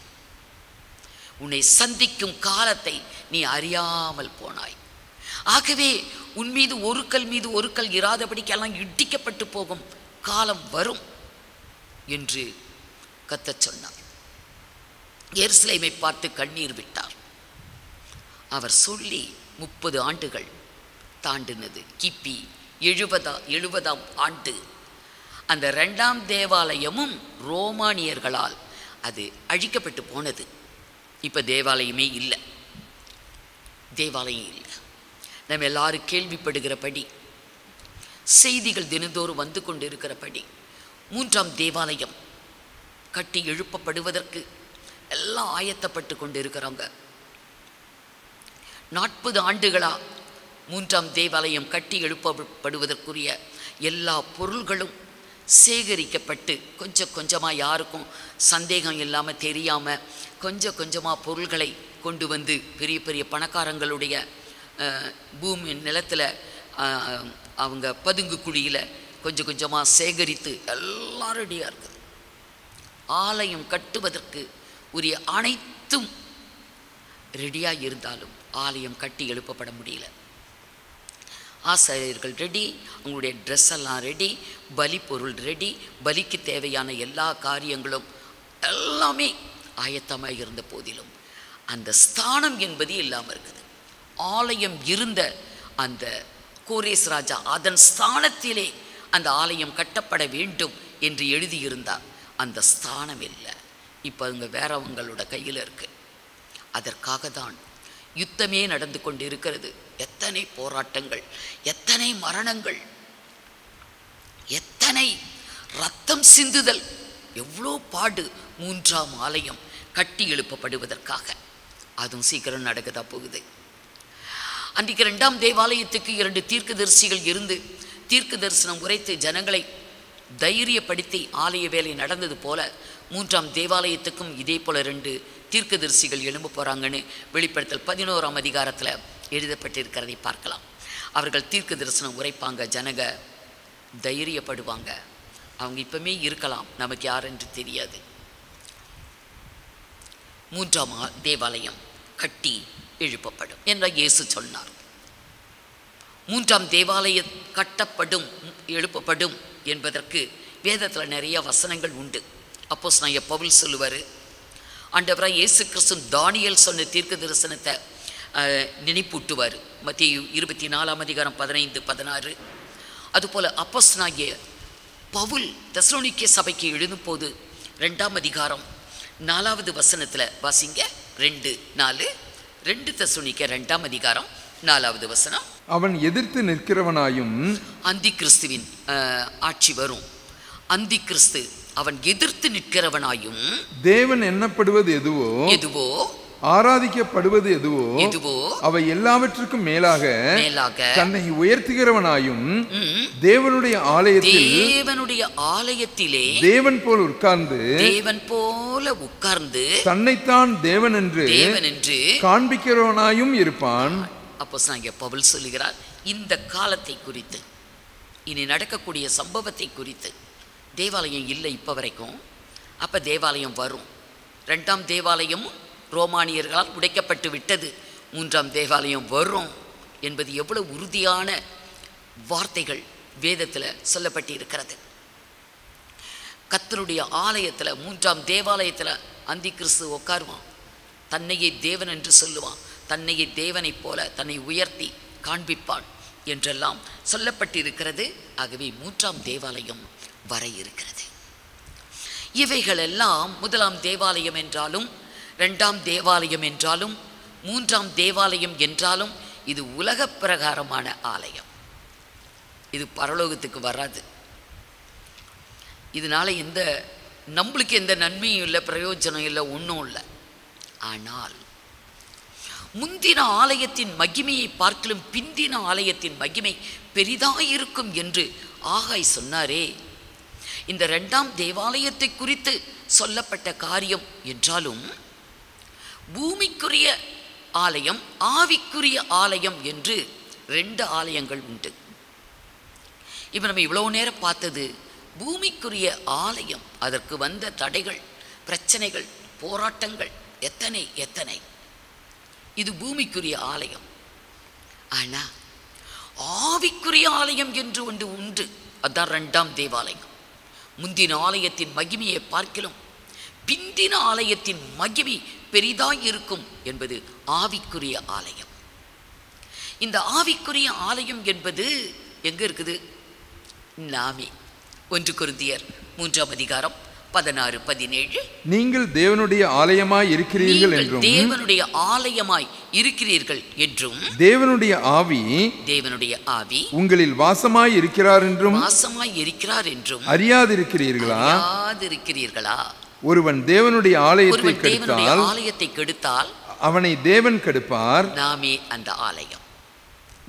உன்னை சந்திக்கும் காலத்தை நீ அறியாமல் போனாய். ஆகவே உன் மீது ஒரு கல் இராதபடிக்கெல்லாம் இடிக்கப்பட்டு போகும் காலம் வரும் என்று கர்த்தர் சொன்னார். எருசலேமை பார்த்து கண்ணீர் விட்டார். அவர் சொல்லி 30 ஆண்டுகள் தாண்டினது. கிபி 70ஆம் ஆண்டு அந்த 2ஆம் தேவாலயமும் ரோமானியர்களால் அது அழிக்கப்பட்டு போனது. இப்போ தேவாலயமே இல்லை. தேவாலயம் இல்லை. நம்ம எல்லாரும் கேள்விப்படுகிறபடி, செய்திகள் தினந்தோறும் வந்து கொண்டு இருக்கிறபடி 3ஆம் தேவாலயம் கட்டி எழுப்பப்படுவதற்கு எல்லாம் ஆயத்தப்பட்டு கொண்டு இருக்கிறாங்க. 40 ஆண்டுகளா 3ஆம் தேவாலயம் கட்டி எழுப்பப்படுவதற்குரிய எல்லா பொருள்களும் சேகரிக்கப்பட்டு கொஞ்சம் கொஞ்சமாக, யாருக்கும் சந்தேகம் இல்லாமல் தெரியாமல் கொஞ்சம் கொஞ்சமாக பொருள்களை கொண்டு வந்து பெரிய பெரிய பணக்காரங்களுடைய பூமி நிலத்தில் அவங்க பதுங்கு குழியில் கொஞ்சம் கொஞ்சமாக சேகரித்து எல்லாம் ரெடியாக இருக்குது. ஆலயம் கட்டுவதற்கு உரிய அனைத்தும் ரெடியாக இருந்தாலும் ஆலயம் கட்டி எழுப்பப்பட முடியல. ஆசாரியர்கள் ரெடி, அவங்களுடைய ட்ரெஸ் எல்லாம் ரெடி, பலி பொருள் ரெடி, பலிக்கு தேவையான எல்லா காரியங்களும் எல்லாமே ஆயத்தமாக இருந்த போதிலும் அந்த ஸ்தானம் என்பது இல்லாமல் இருக்குது. ஆலயம் இருந்த அந்த கோரேஸ் ராஜா அதன் ஸ்தானத்திலே அந்த ஆலயம் கட்டப்பட வேண்டும் என்று எழுதியிருந்தார். அந்த ஸ்தானம் இல்லை. இப்போ அங்கே வேறவங்களோட கையில் இருக்கு. அதற்காக தான் யுத்தமே நடந்து கொண்டு இருக்கிறது. எத்தனை போராட்டங்கள், எத்தனை மரணங்கள், எத்தனை ரத்தம் சிந்துதல், எவ்வளோ பாடு 3ஆம் ஆலயம் கட்டி எழுப்பப்படுவதற்காக. அதுவும் சீக்கிரம் நடக்கதா போகுது. அன்றைக்கு 2ஆம் தேவாலயத்துக்கு 2 தீர்க்கதரிசிகள் இருந்து தீர்க்க தரிசனம் உரைத்து ஜனங்களை தைரியப்படுத்தி ஆலய வேலை நடந்தது போல 3ஆம் தேவாலயத்துக்கும் இதே போல் 2 தீர்க்கதரிசிகள் எழும்ப போகிறாங்கன்னு வெளிப்படுத்தல் 11ஆம் அதிகாரத்தில் எழுதப்பட்டிருக்கிறதை பார்க்கலாம். அவர்கள் தீர்க்க தரிசனம் உரைப்பாங்க, ஜனங்க தைரியப்படுவாங்க. அவங்க இப்பவுமே இருக்கலாம், நமக்கு யார் என்று தெரியாது. 3ஆம் தேவாலயம் கட்டி எழுப்பப்படும் என்று இயேசு சொன்னார். 3ஆம் தேவாலயம் கட்டப்படும், எழுப்பப்படும் என்பதற்கு வேதத்தில் நிறைய வசனங்கள் உண்டு. அப்போஸ்தலனாகிய பவுல் சொல்லுவார், ஆண்டவராய் இயேசு கிறிஸ்து தானியேல் சொன்ன தீர்க்க தரிசனத்தை நினைப்பூட்டுவார். மத்தேயு 24ஆம் அதிகாரம் 15-16. அதுபோல் அப்போஸ்தலனாகிய பவுல் தெசலோனிக்கே சபைக்கு எழுதும் போது 2ஆம் அதிகாரம் 4வது வசனத்தில் வாசிங்க. 2:4, 2 தெசலோனிக்கே 2ஆம் அதிகாரம் 4வது வசனம். அவன் எதிர்த்து நிற்கிறவனாயும், அந்தி கிறிஸ்துவின் ஆட்சி வரும். அந்தி கிறிஸ்து அவன் எதிர்த்து நிற்கிறவனாயும், தேவன் எண்ணப்படுவது எதுவோ ஆராதிக்கப்படுவது எதுவோ அவை எல்லாவற்றுக்கும் மேலாக தன்னை உயர்த்துகிறவனாயும் தேவனுடைய ஆலயத்திலே தேவன் போல உட்கார்ந்து தன்னைத்தான் தேவன் என்று காண்பிக்கிறவனாயும் இருப்பான். அப்போஸ்தலனாகிய பவுல் சொல்லுகிறார், இந்த காலத்தை குறித்து, இனி நடக்கக்கூடிய சம்பவத்தை குறித்து. தேவாலயம் இல்லை இப்போ வரைக்கும், அப்போ தேவாலயம் வரும். 2ஆம் தேவாலயம் ரோமானியர்களால் உடைக்கப்பட்டு விட்டது, 3ஆம் தேவாலயம் வரும் என்பது எவ்வளவு உறுதியான வார்த்தைகள் வேதத்தில் சொல்லப்பட்டு இருக்கிறது. கர்த்தருடைய ஆலயத்தில் 3ஆம் தேவாலயத்தில் அந்தி கிறிஸ்து உட்காருவான், தன்னையே தேவன் என்று சொல்லுவான், தன்னையே தேவனைப் போல தன்னை உயர்த்தி காண்பிப்பான் என்றெல்லாம் சொல்லப்பட்டிருக்கிறது. ஆகவே 3ஆம் தேவாலயம் வர இருக்கிறது. இவைகளெல்லாம் 1ஆம் தேவாலயம் என்றாலும் 2ஆம் தேவாலயம் என்றாலும் 3ஆம் தேவாலயம் என்றாலும் இது உலக பிரகாரமான ஆலயம். இது பரலோகத்துக்கு வராது. இதனால நம்மளுக்கு எந்த நன்மையும் இல்லை, பிரயோஜனம் இல்லை, ஒன்றும் இல்லை. ஆனால் முந்தின ஆலயத்தின் மகிமையை பார்க்கலும் பிந்தின ஆலயத்தின் மகிமை பெரிதாயிருக்கும் என்று ஆகாய் சொன்னாரே. இந்த 2ஆம் தேவாலயத்தை குறித்து சொல்லப்பட்ட காரியம் என்றாலும் பூமிக்குரிய ஆலயம், ஆவிக்குரிய ஆலயம் என்று 2 ஆலயங்கள் உண்டு. இப்போ நம்ம இவ்வளோ நேரம் பார்த்தது பூமிக்குரிய ஆலயம். அதற்கு வந்த தடைகள், பிரச்சனைகள், போராட்டங்கள் எத்தனை. இது பூமிக்குரிய ஆலயம். ஆனால் ஆவிக்குரிய ஆலயம் என்று ஒன்று உண்டு. அதுதான் 2ஆம் தேவாலயம். முந்தின ஆலயத்தின் மகிமையை பார்க்கலாம் பிந்தின ஆலயத்தின் மகிமை பெரிதாய் இருக்கும் என்பது ஆவிக்குரிய ஆலயம். இந்த ஆவிக்குரிய ஆலயம் என்பது எங்க இருக்குது? நாமே 1 கொரிந்தியர் 3ஆம் அதிகாரம் 16-17 நீங்கள் தேவனுடைய ஆலயமாய் இருக்கிறீர்கள் என்றும் தேவனுடைய ஆவி உங்களில் வாசமாய் இருக்கிறார் என்றும் அறியாதிருக்கிறீர்களா? ஒருவன் தேவனுடைய ஆலயத்தை கெடுத்தால் அவனை தேவன் கெடுப்பார். நாமே அந்த ஆலயம்,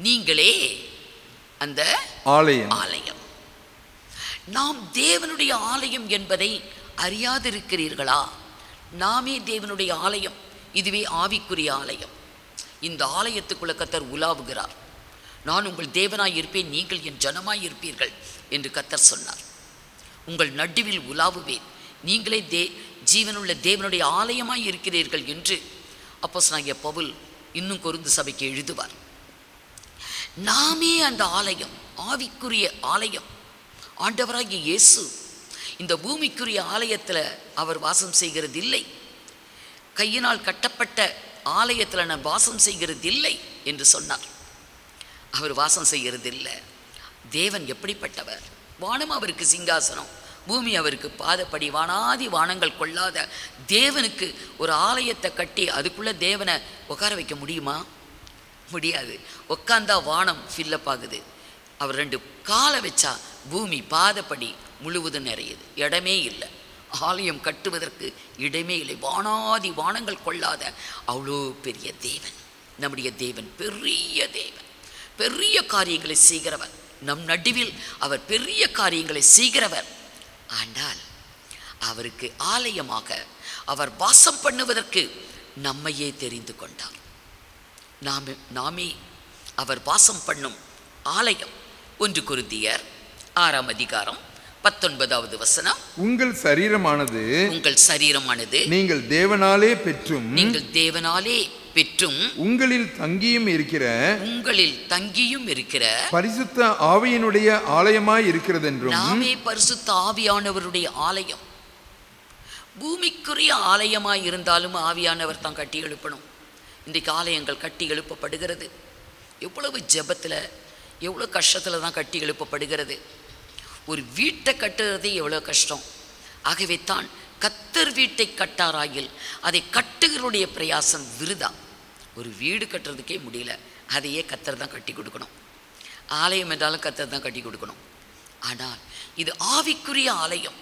நீங்களே அந்த ஆலயம். நாம் தேவனுடைய ஆலயம் என்பதை அறியாதிருக்கிறீர்களா? நாமே தேவனுடைய ஆலயம். இதுவே ஆவிக்குரிய ஆலயம். இந்த ஆலயத்துக்குள்ள கர்த்தர் உலாவுகிறார். நான் உங்கள் தேவனாய் இருப்பேன், நீங்கள் என் ஜனமாய் இருப்பீர்கள் என்று கர்த்தர் சொன்னார். உங்கள் நடுவில் உலாவுவேன், நீங்களே ஜீவனுள்ள தேவனுடைய ஆலயமாய் இருக்கிறீர்கள் என்று அப்போஸ்தலனாகிய பவுல் இன்னும் கொரிந்து சபைக்கு எழுதுவார். நாமே அந்த ஆலயம், ஆவிக்குரிய ஆலயம். ஆண்டவராகிய இயேசு இந்த பூமிக்குரிய ஆலயத்தில் அவர் வாசம் செய்கிறது இல்லை. கையினால் கட்டப்பட்ட ஆலயத்தில் நான் வாசம் செய்கிறது இல்லை என்று சொன்னார். அவர் வாசம் செய்கிறது இல்லை. தேவன் எப்படிப்பட்டவர்? வானம் அவருக்கு சிங்காசனம், பூமி அவருக்கு பாதப்படி. வானாதி வானங்கள் கொள்ளாத தேவனுக்கு ஒரு ஆலயத்தை கட்டி அதுக்குள்ளே தேவனை உட்கார வைக்க முடியுமா? முடியாது. உட்காந்தா வானம் ஃபில்லப் ஆகுது. அவர் 2 காலை வச்சா பூமி பாதப்படி முழுவதும் நிறையுது. இடமே இல்லை. ஆலயம் கட்டுவதற்கு இடமே இல்லை. வானாதி வானங்கள் கொள்ளாத அவ்வளோ பெரிய தேவன் நம்முடைய தேவன். பெரிய தேவன், பெரிய காரியங்களை செய்கிறவர். நம் நடுவில் அவர் பெரிய காரியங்களை செய்கிறவர். ஆனால் அவருக்கு ஆலயமாக அவர் வாசம் பண்ணுவதற்கு நம்மையே தெரிந்து கொண்டார். நாமே அவர் வாசம் பண்ணும் ஆலயம். 1 கொரிந்தியர் 6ஆம் அதிகாரம் 19வது வசனம். உங்கள் சரீரமானது நீங்கள் தேவனாலே பெற்றும் உங்களில் தங்கியும் இருக்கிற பரிசுத்த ஆவியினுடைய ஆலயமாய் இருக்கிறது என்றும். நாமே பரிசுத்த ஆவியானவருடைய ஆலயம். பூமிக்குரிய ஆலயமாய் இருந்தாலும் ஆவியானவர் தான் கட்டி எழுப்பணும். இன்றைக்கு ஆலயங்கள் கட்டி எழுப்பப்படுகிறது. எவ்வளவு ஜெபத்தில், எவ்வளோ கஷ்டத்தில் தான் கட்டி எழுப்பப்படுகிறது. ஒரு வீட்டை கட்டுறதே எவ்வளோ கஷ்டம். ஆகவே தான் கர்த்தர் வீட்டை கட்டாராயில் அதை கட்டுகளுடைய பிரயாசம் விருதா. ஒரு வீடு கட்டுறதுக்கே முடியல, அதையே கர்த்தர் தான் கட்டி கொடுக்கணும். ஆலயம் என்றாலும் கர்த்தர் தான் கட்டி கொடுக்கணும். ஆனால் இது ஆவிக்குரிய ஆலயம்.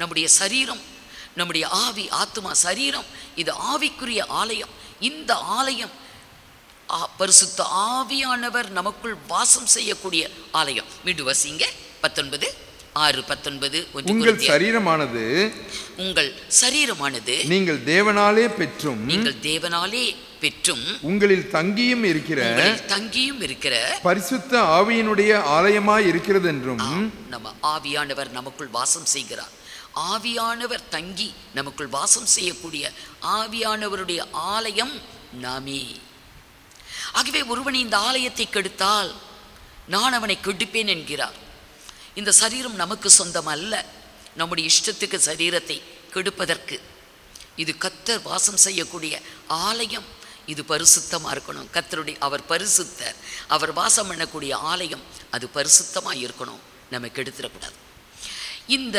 நம்முடைய சரீரம், நம்முடைய ஆவி, ஆத்துமா, சரீரம் இது ஆவிக்குரிய ஆலயம். இந்த ஆலயம் பரிசுத்த ஆவியானவர் நமக்குள் வாசம் செய்யக்கூடிய ஆலயம். மீண்டும் வசிங்க 19:6-19. உங்கள் சரீரமானது நீங்கள் தேவனாலே பெற்றும் உங்களில் தங்கியும் இருக்கிற பரிசுத்த ஆவியினுடைய ஆலயமாய் இருக்கிறது என்றும். நம்ம ஆவியானவர் நமக்குள் வாசம் செய்கிறார். ஆவியானவர் தங்கி நமக்குள் வாசம் செய்யக்கூடிய ஆவியானவருடைய ஆலயம் நாமே. ஆகவே ஒருவன் இந்த ஆலயத்தை கெடுத்தால் நான் அவனை கெடுப்பேன் என்கிறார். இந்த சரீரம் நமக்கு சொந்தம் அல்ல. நம்முடைய இஷ்டத்துக்கு சரீரத்தை கெடுப்பதற்கு இது கர்த்தர் வாசம் செய்யக்கூடிய ஆலயம். இது பரிசுத்தமாக இருக்கணும். கர்த்தருடைய அவர் பரிசுத்தர். அவர் வாசம் பண்ணக்கூடிய ஆலயம் அது பரிசுத்தமாக இருக்கணும். நம்ம கெடுத்துடக்கூடாது. இந்த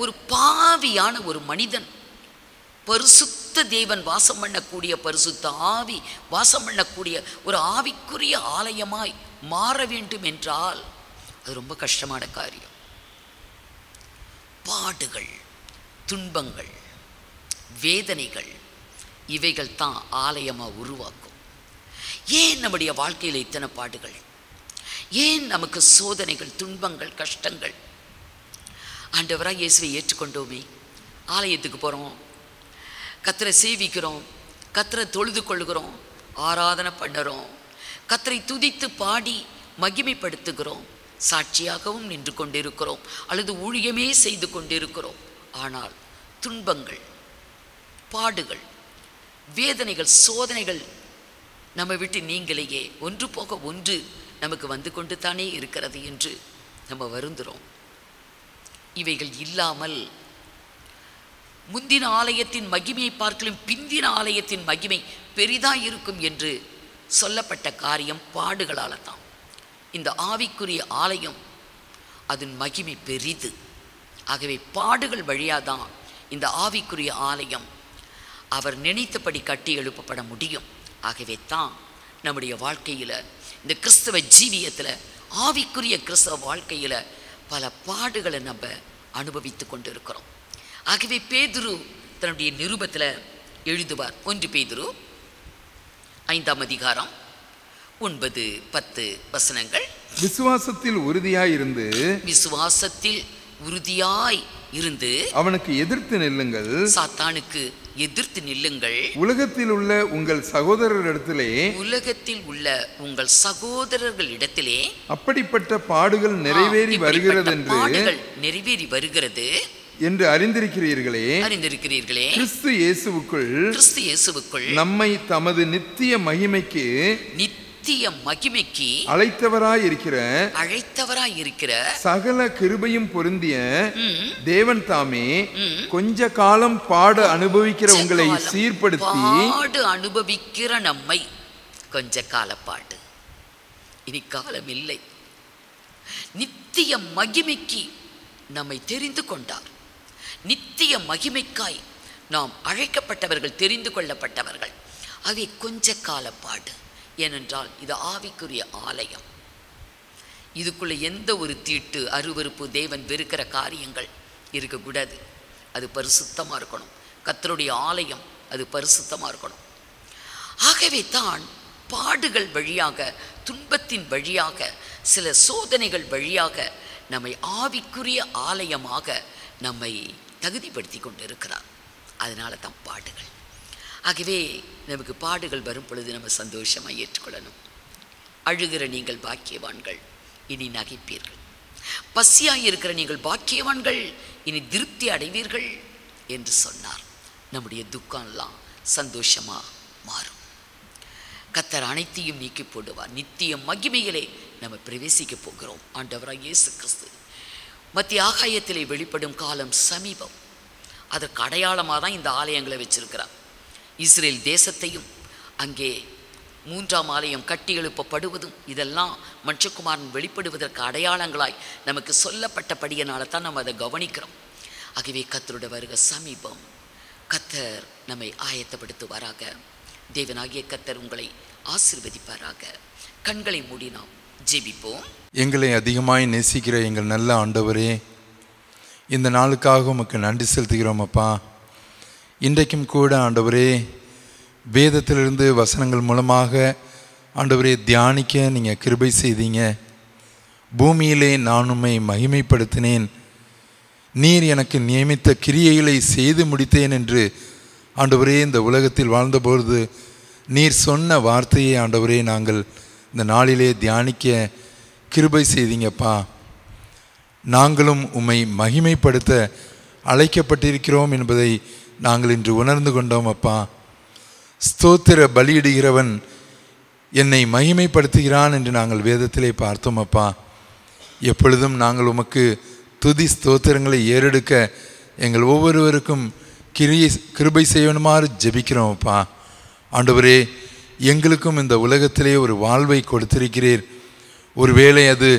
ஒரு பாவியான ஒரு மனிதன் பரிசுத்த தேவன் வாசம் பண்ணக்கூடிய, பரிசுத்த ஆவி வாசம் பண்ணக்கூடிய ஒரு ஆவிக்குரிய ஆலயமாய் மாற வேண்டும் என்றால் அது ரொம்ப கஷ்டமான காரியம். பாடுகள், துன்பங்கள், வேதனைகள் இவைகள் தான் ஆலயமாக உருவாக்கும். ஏன் நம்முடைய வாழ்க்கையில் இத்தனை பாடுகள்? ஏன் நமக்கு சோதனைகள், துன்பங்கள், கஷ்டங்கள்? ஆண்டவராக இயேசுவை ஏற்றுக்கொண்டோமே, ஆலயத்துக்கு போகிறோம், கர்த்தரை சேவிக்கிறோம், கர்த்தரை தொழுது கொள்கிறோம், ஆராதனை பண்ணுறோம், கர்த்தரை துதித்து பாடி மகிமைப்படுத்துகிறோம், சாட்சியாகவும் நின்று கொண்டிருக்கிறோம் அல்லது ஊழியமே செய்து கொண்டிருக்கிறோம். ஆனால் துன்பங்கள், பாடுகள், வேதனைகள், சோதனைகள் நம்ம விட்டு நீங்களையே ஒன்று போக ஒன்று நமக்கு வந்து கொண்டு தானே இருக்கிறது என்று நம்ம வருந்துகிறோம். இவைகள் இல்லாமல் முந்தின ஆலயத்தின் மகிமையை பார்க்கலும் பிந்தின ஆலயத்தின் மகிமை பெரிதாக இருக்கும் என்று சொல்லப்பட்ட காரியம் பாடுகளால் தான். இந்த ஆவிக்குரிய ஆலயம் அதன் மகிமை பெரிது. ஆகவே பாடுகள் வழியாக தான் இந்த ஆவிக்குரிய ஆலயம் அவர் நினைத்தபடி கட்டி எழுப்பப்பட முடியும். ஆகவே தான் நம்முடைய வாழ்க்கையில், இந்த கிறிஸ்தவ ஜீவியத்தில், ஆவிக்குரிய கிறிஸ்தவ வாழ்க்கையில் பல பாடுகளை நம்ம அனுபவித்து கொண்டு இருக்கிறோம். ஆகவே பேதுரு தன்னுடைய நிருபத்தில் எழுதுவார். 1 பேதுரு 5ஆம் அதிகாரம் 9-10 வசனங்கள். விசுவாசத்தில் உறுதியாய் இருந்து அவனுக்கு எதிர்த்து நில்லுங்கள், சாத்தானுக்கு எதிர்த்து நில்லுங்கள். உலகத்தில் உள்ள உங்கள் சகோதரர்களிடத்திலே அப்படிப்பட்ட பாடுகள் நிறைவேறி வருகிறது என்று அறிந்திருக்கிறீர்களே. கிறிஸ்து இயேசுவுக்குள் நம்மை தமது நித்திய மகிமைக்கு அழைத்தவராய் இருக்கிற சகல கிருபையும் பொருந்திய தேவன் தாமே கொஞ்ச காலம் பாடு அனுபவிக்கிற உங்களை சீர்படுத்தி, அனுபவிக்கிற நம்மை கொஞ்ச கால பாடு, இனி காலம் இல்லை, நித்திய மகிமைக்கு நம்மை தெரிந்து கொண்டார். நித்திய மகிமைக்காய் நாம் அழைக்கப்பட்டவர்கள், தெரிந்து கொள்ளப்பட்டவர்கள். ஆகவே கொஞ்ச கால பாடு. ஏனென்றால் இது ஆவிக்குரிய ஆலயம். இதுக்குள்ளே எந்த ஒரு தீட்டு, அருவருப்பு, தேவன் வெறுக்கிற காரியங்கள் இருக்கக்கூடாது. அது பரிசுத்தமாக இருக்கணும். கர்த்தருடைய ஆலயம் அது பரிசுத்தமாக இருக்கணும். ஆகவே தான் பாடுகள் வழியாக, துன்பத்தின் வழியாக, சில சோதனைகள் வழியாக நம்மை ஆவிக்குரிய ஆலயமாக நம்மை தகுதிப்படுத்தி கொண்டு இருக்கிறார். அதனால தான் பாடுகள். ஆகவே நமக்கு பாடுகள் வரும் பொழுது நம்ம சந்தோஷமாக ஏற்றுக்கொள்ளணும். அழுகிற நீங்கள் பாக்கியவான்கள், இனி நகைப்பீர்கள். பசியாக இருக்கிற நீங்கள் பாக்கியவான்கள், இனி திருப்தி அடைவீர்கள் என்று சொன்னார். நம்முடைய துக்கம்லாம் சந்தோஷமாக மாறும். கர்த்தர் அனைத்தையும் நீக்கி போடுவார். நித்திய மகிமையிலே நம்ம பிரவேசிக்க போகிறோம். ஆண்டவராக இயேசு கிறிஸ்து மத்திய ஆகாயத்திலே வெளிப்படும் காலம் சமீபம். அதற்கு அடையாளமாக தான் இந்த ஆலயங்களை வச்சிருக்கிறார். இஸ்ரேல் தேசத்தையும் அங்கே 3ஆம் ஆலயம் கட்டி எழுப்பப்படுவதும் இதெல்லாம் மனுஷகுமாரன் வெளிப்படுவதற்கு அடையாளங்களாய் நமக்கு சொல்லப்பட்டபடியினால தான் நம்ம அதை கவனிக்கிறோம். ஆகவே கர்த்தருடைய வருகை சமீபம். கர்த்தர் நம்மை ஆயத்தப்படுத்துவாராக. தேவனாகிய கர்த்தர் உங்களை ஆசீர்வதிப்பாராக. கண்களை மூடி நாம் ஜெபிப்போம். எங்களை அதிகமாய் நேசிக்கிற எங்கள் நல்ல ஆண்டவரே, இந்த நாளுக்காக உமக்கு நன்றி செலுத்துகிறோம் அப்பா. இன்றைக்கும் கூட ஆண்டவரே வேதத்திலிருந்து வசனங்கள் மூலமாக ஆண்டவரே தியானிக்க நீங்கள் கிருபை செய்தீங்க. பூமியிலே நான் உம்மை மகிமைப்படுத்தினேன், நீர் எனக்கு நியமித்த கிரியைகளை செய்து முடித்தேன் என்று ஆண்டவரே இந்த உலகத்தில் வாழ்ந்தபொழுது நீர் சொன்ன வார்த்தையை ஆண்டவரே நாங்கள் இந்த நாளிலே தியானிக்க கிருபை செய்தீங்கப்பா. நாங்களும் உம்மை மகிமைப்படுத்த அழைக்கப்பட்டிருக்கிறோம் என்பதை நாங்கள் இன்று உணர்ந்து கொண்டோம் அப்பா. ஸ்தோத்திர பலியிடுகிறவன் என்னை மகிமைப்படுத்துகிறான் என்று நாங்கள் வேதத்திலே பார்த்தோம் அப்பா. எப்பொழுதும் நாங்கள் உமக்கு துதி ஸ்தோத்திரங்களை ஏறெடுக்க எங்கள் ஒவ்வொருவருக்கும் கிருபை செய்யணுமாறு ஜெபிக்கிறோம் அப்பா. ஆண்டவரே, எங்களுக்கும் இந்த உலகத்திலே ஒரு வாழ்வை கொடுத்திருக்கிறீர். ஒருவேளை அது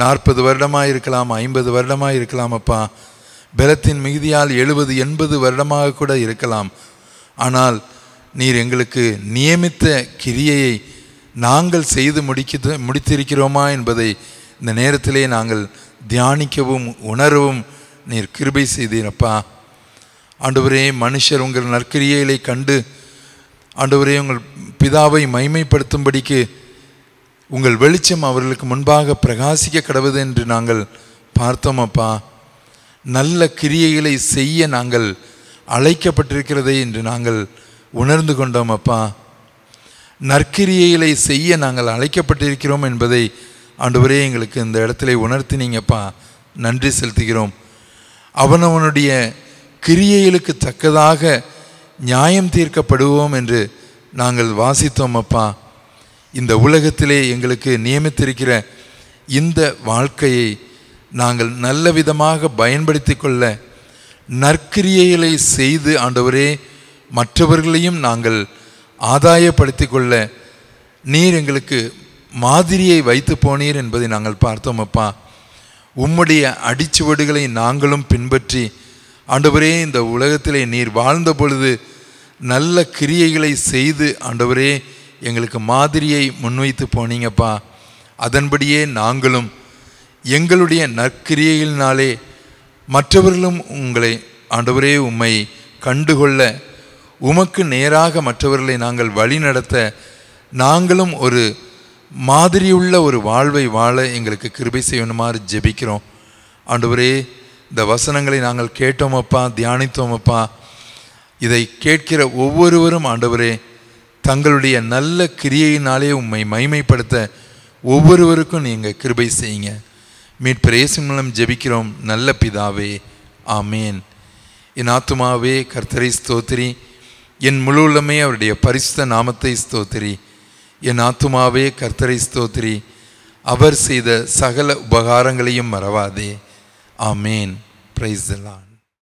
40 வருடமாக இருக்கலாம், 50 வருடமாக இருக்கலாம் அப்பா. பலத்தின் மிகுதியால் 70 80 வருடமாக கூட இருக்கலாம். ஆனால் நீர் எங்களுக்கு நியமித்த கிரியையை நாங்கள் செய்து முடித்திருக்கிறோமா என்பதை இந்த நேரத்திலே நாங்கள் தியானிக்கவும் உணரவும் நீர் கிருபை செய்தீரப்பா. ஆண்டவரே, மனுஷர் உங்கள் நற்கிரியைகளை கண்டு ஆண்டவரே உங்கள் பிதாவை மகிமைப்படுத்தும்படிக்கு உங்கள் வெளிச்சம் அவர்களுக்கு முன்பாக பிரகாசிக்க கடவுது என்று நாங்கள் பார்த்தோம் அப்பா. நல்ல கிரியைகளை செய்ய நாங்கள் அழைக்கப்பட்டிருக்கிறதை என்று நாங்கள் உணர்ந்து கொண்டோம் அப்பா. நற்கிரியைகளை செய்ய நாங்கள் அழைக்கப்பட்டிருக்கிறோம் என்பதை ஆண்டவரே எங்களுக்கு இந்த இடத்துல உணர்த்தினீங்கப்பா. நன்றி செலுத்துகிறோம். அவனவனுடைய கிரியைகளுக்கு தக்கதாக நியாயம் தீர்க்கப்படுவோம் என்று நாங்கள் வாசித்தோம் அப்பா. இந்த உலகத்திலே எங்களுக்கு நியமித்திருக்கிற இந்த வாழ்க்கையை நாங்கள் நல்ல விதமாக பயன்படுத்தி கொள்ள நற்கிரியைகளை செய்து ஆண்டவரே மற்றவர்களையும் நாங்கள் ஆதாயப்படுத்தி கொள்ள நீர் எங்களுக்கு மாதிரியை வைத்து போனீர் என்பதை நாங்கள் பார்த்தோம் அப்பா. உம்முடைய அடிச்சுவடுகளை நாங்களும் பின்பற்றி ஆண்டவரே இந்த உலகத்திலே நீர் வாழ்ந்த பொழுது நல்ல கிரியைகளை செய்து ஆண்டவரே எங்களுக்கு மாதிரியை முன்வைத்து போனீங்கப்பா. அதன்படியே நாங்களும் எங்களுடைய நற்கிரியைகளினாலே மற்றவர்களும் உங்களை ஆண்டவரே உம்மை கண்டுகொள்ள உமக்கு நேராக மற்றவர்களை நாங்கள் வழி நடத்த நாங்களும் ஒரு மாதிரியுள்ள ஒரு வாழ்வை வாழ எங்களுக்கு கிருபை செய்யணுமாறு ஜெபிக்கிறோம். ஆண்டவரே, இந்த வசனங்களை நாங்கள் கேட்டோமப்பா, தியானித்தோமப்பா. இதை கேட்கிற ஒவ்வொருவரும் ஆண்டவரே தங்களுடைய நல்ல கிரியையினாலே உம்மை மகிமைப்படுத்த ஒவ்வொருவருக்கும் நீங்கள் கிருபை செய்யுங்க. மீட்பர் இயேசு மூலம் ஜெபிக்கிறோம் நல்ல பிதாவே, ஆமேன். என் ஆத்துமாவே கர்த்தரை ஸ்தோத்திரி, என் முழு உள்ளமே அவருடைய பரிசுத்த நாமத்தை ஸ்தோத்திரி. என் ஆத்துமாவே கர்த்தரை ஸ்தோத்திரி, அவர் செய்த சகல உபகாரங்களையும் மறவாதே. ஆமேன். Praise the Lord.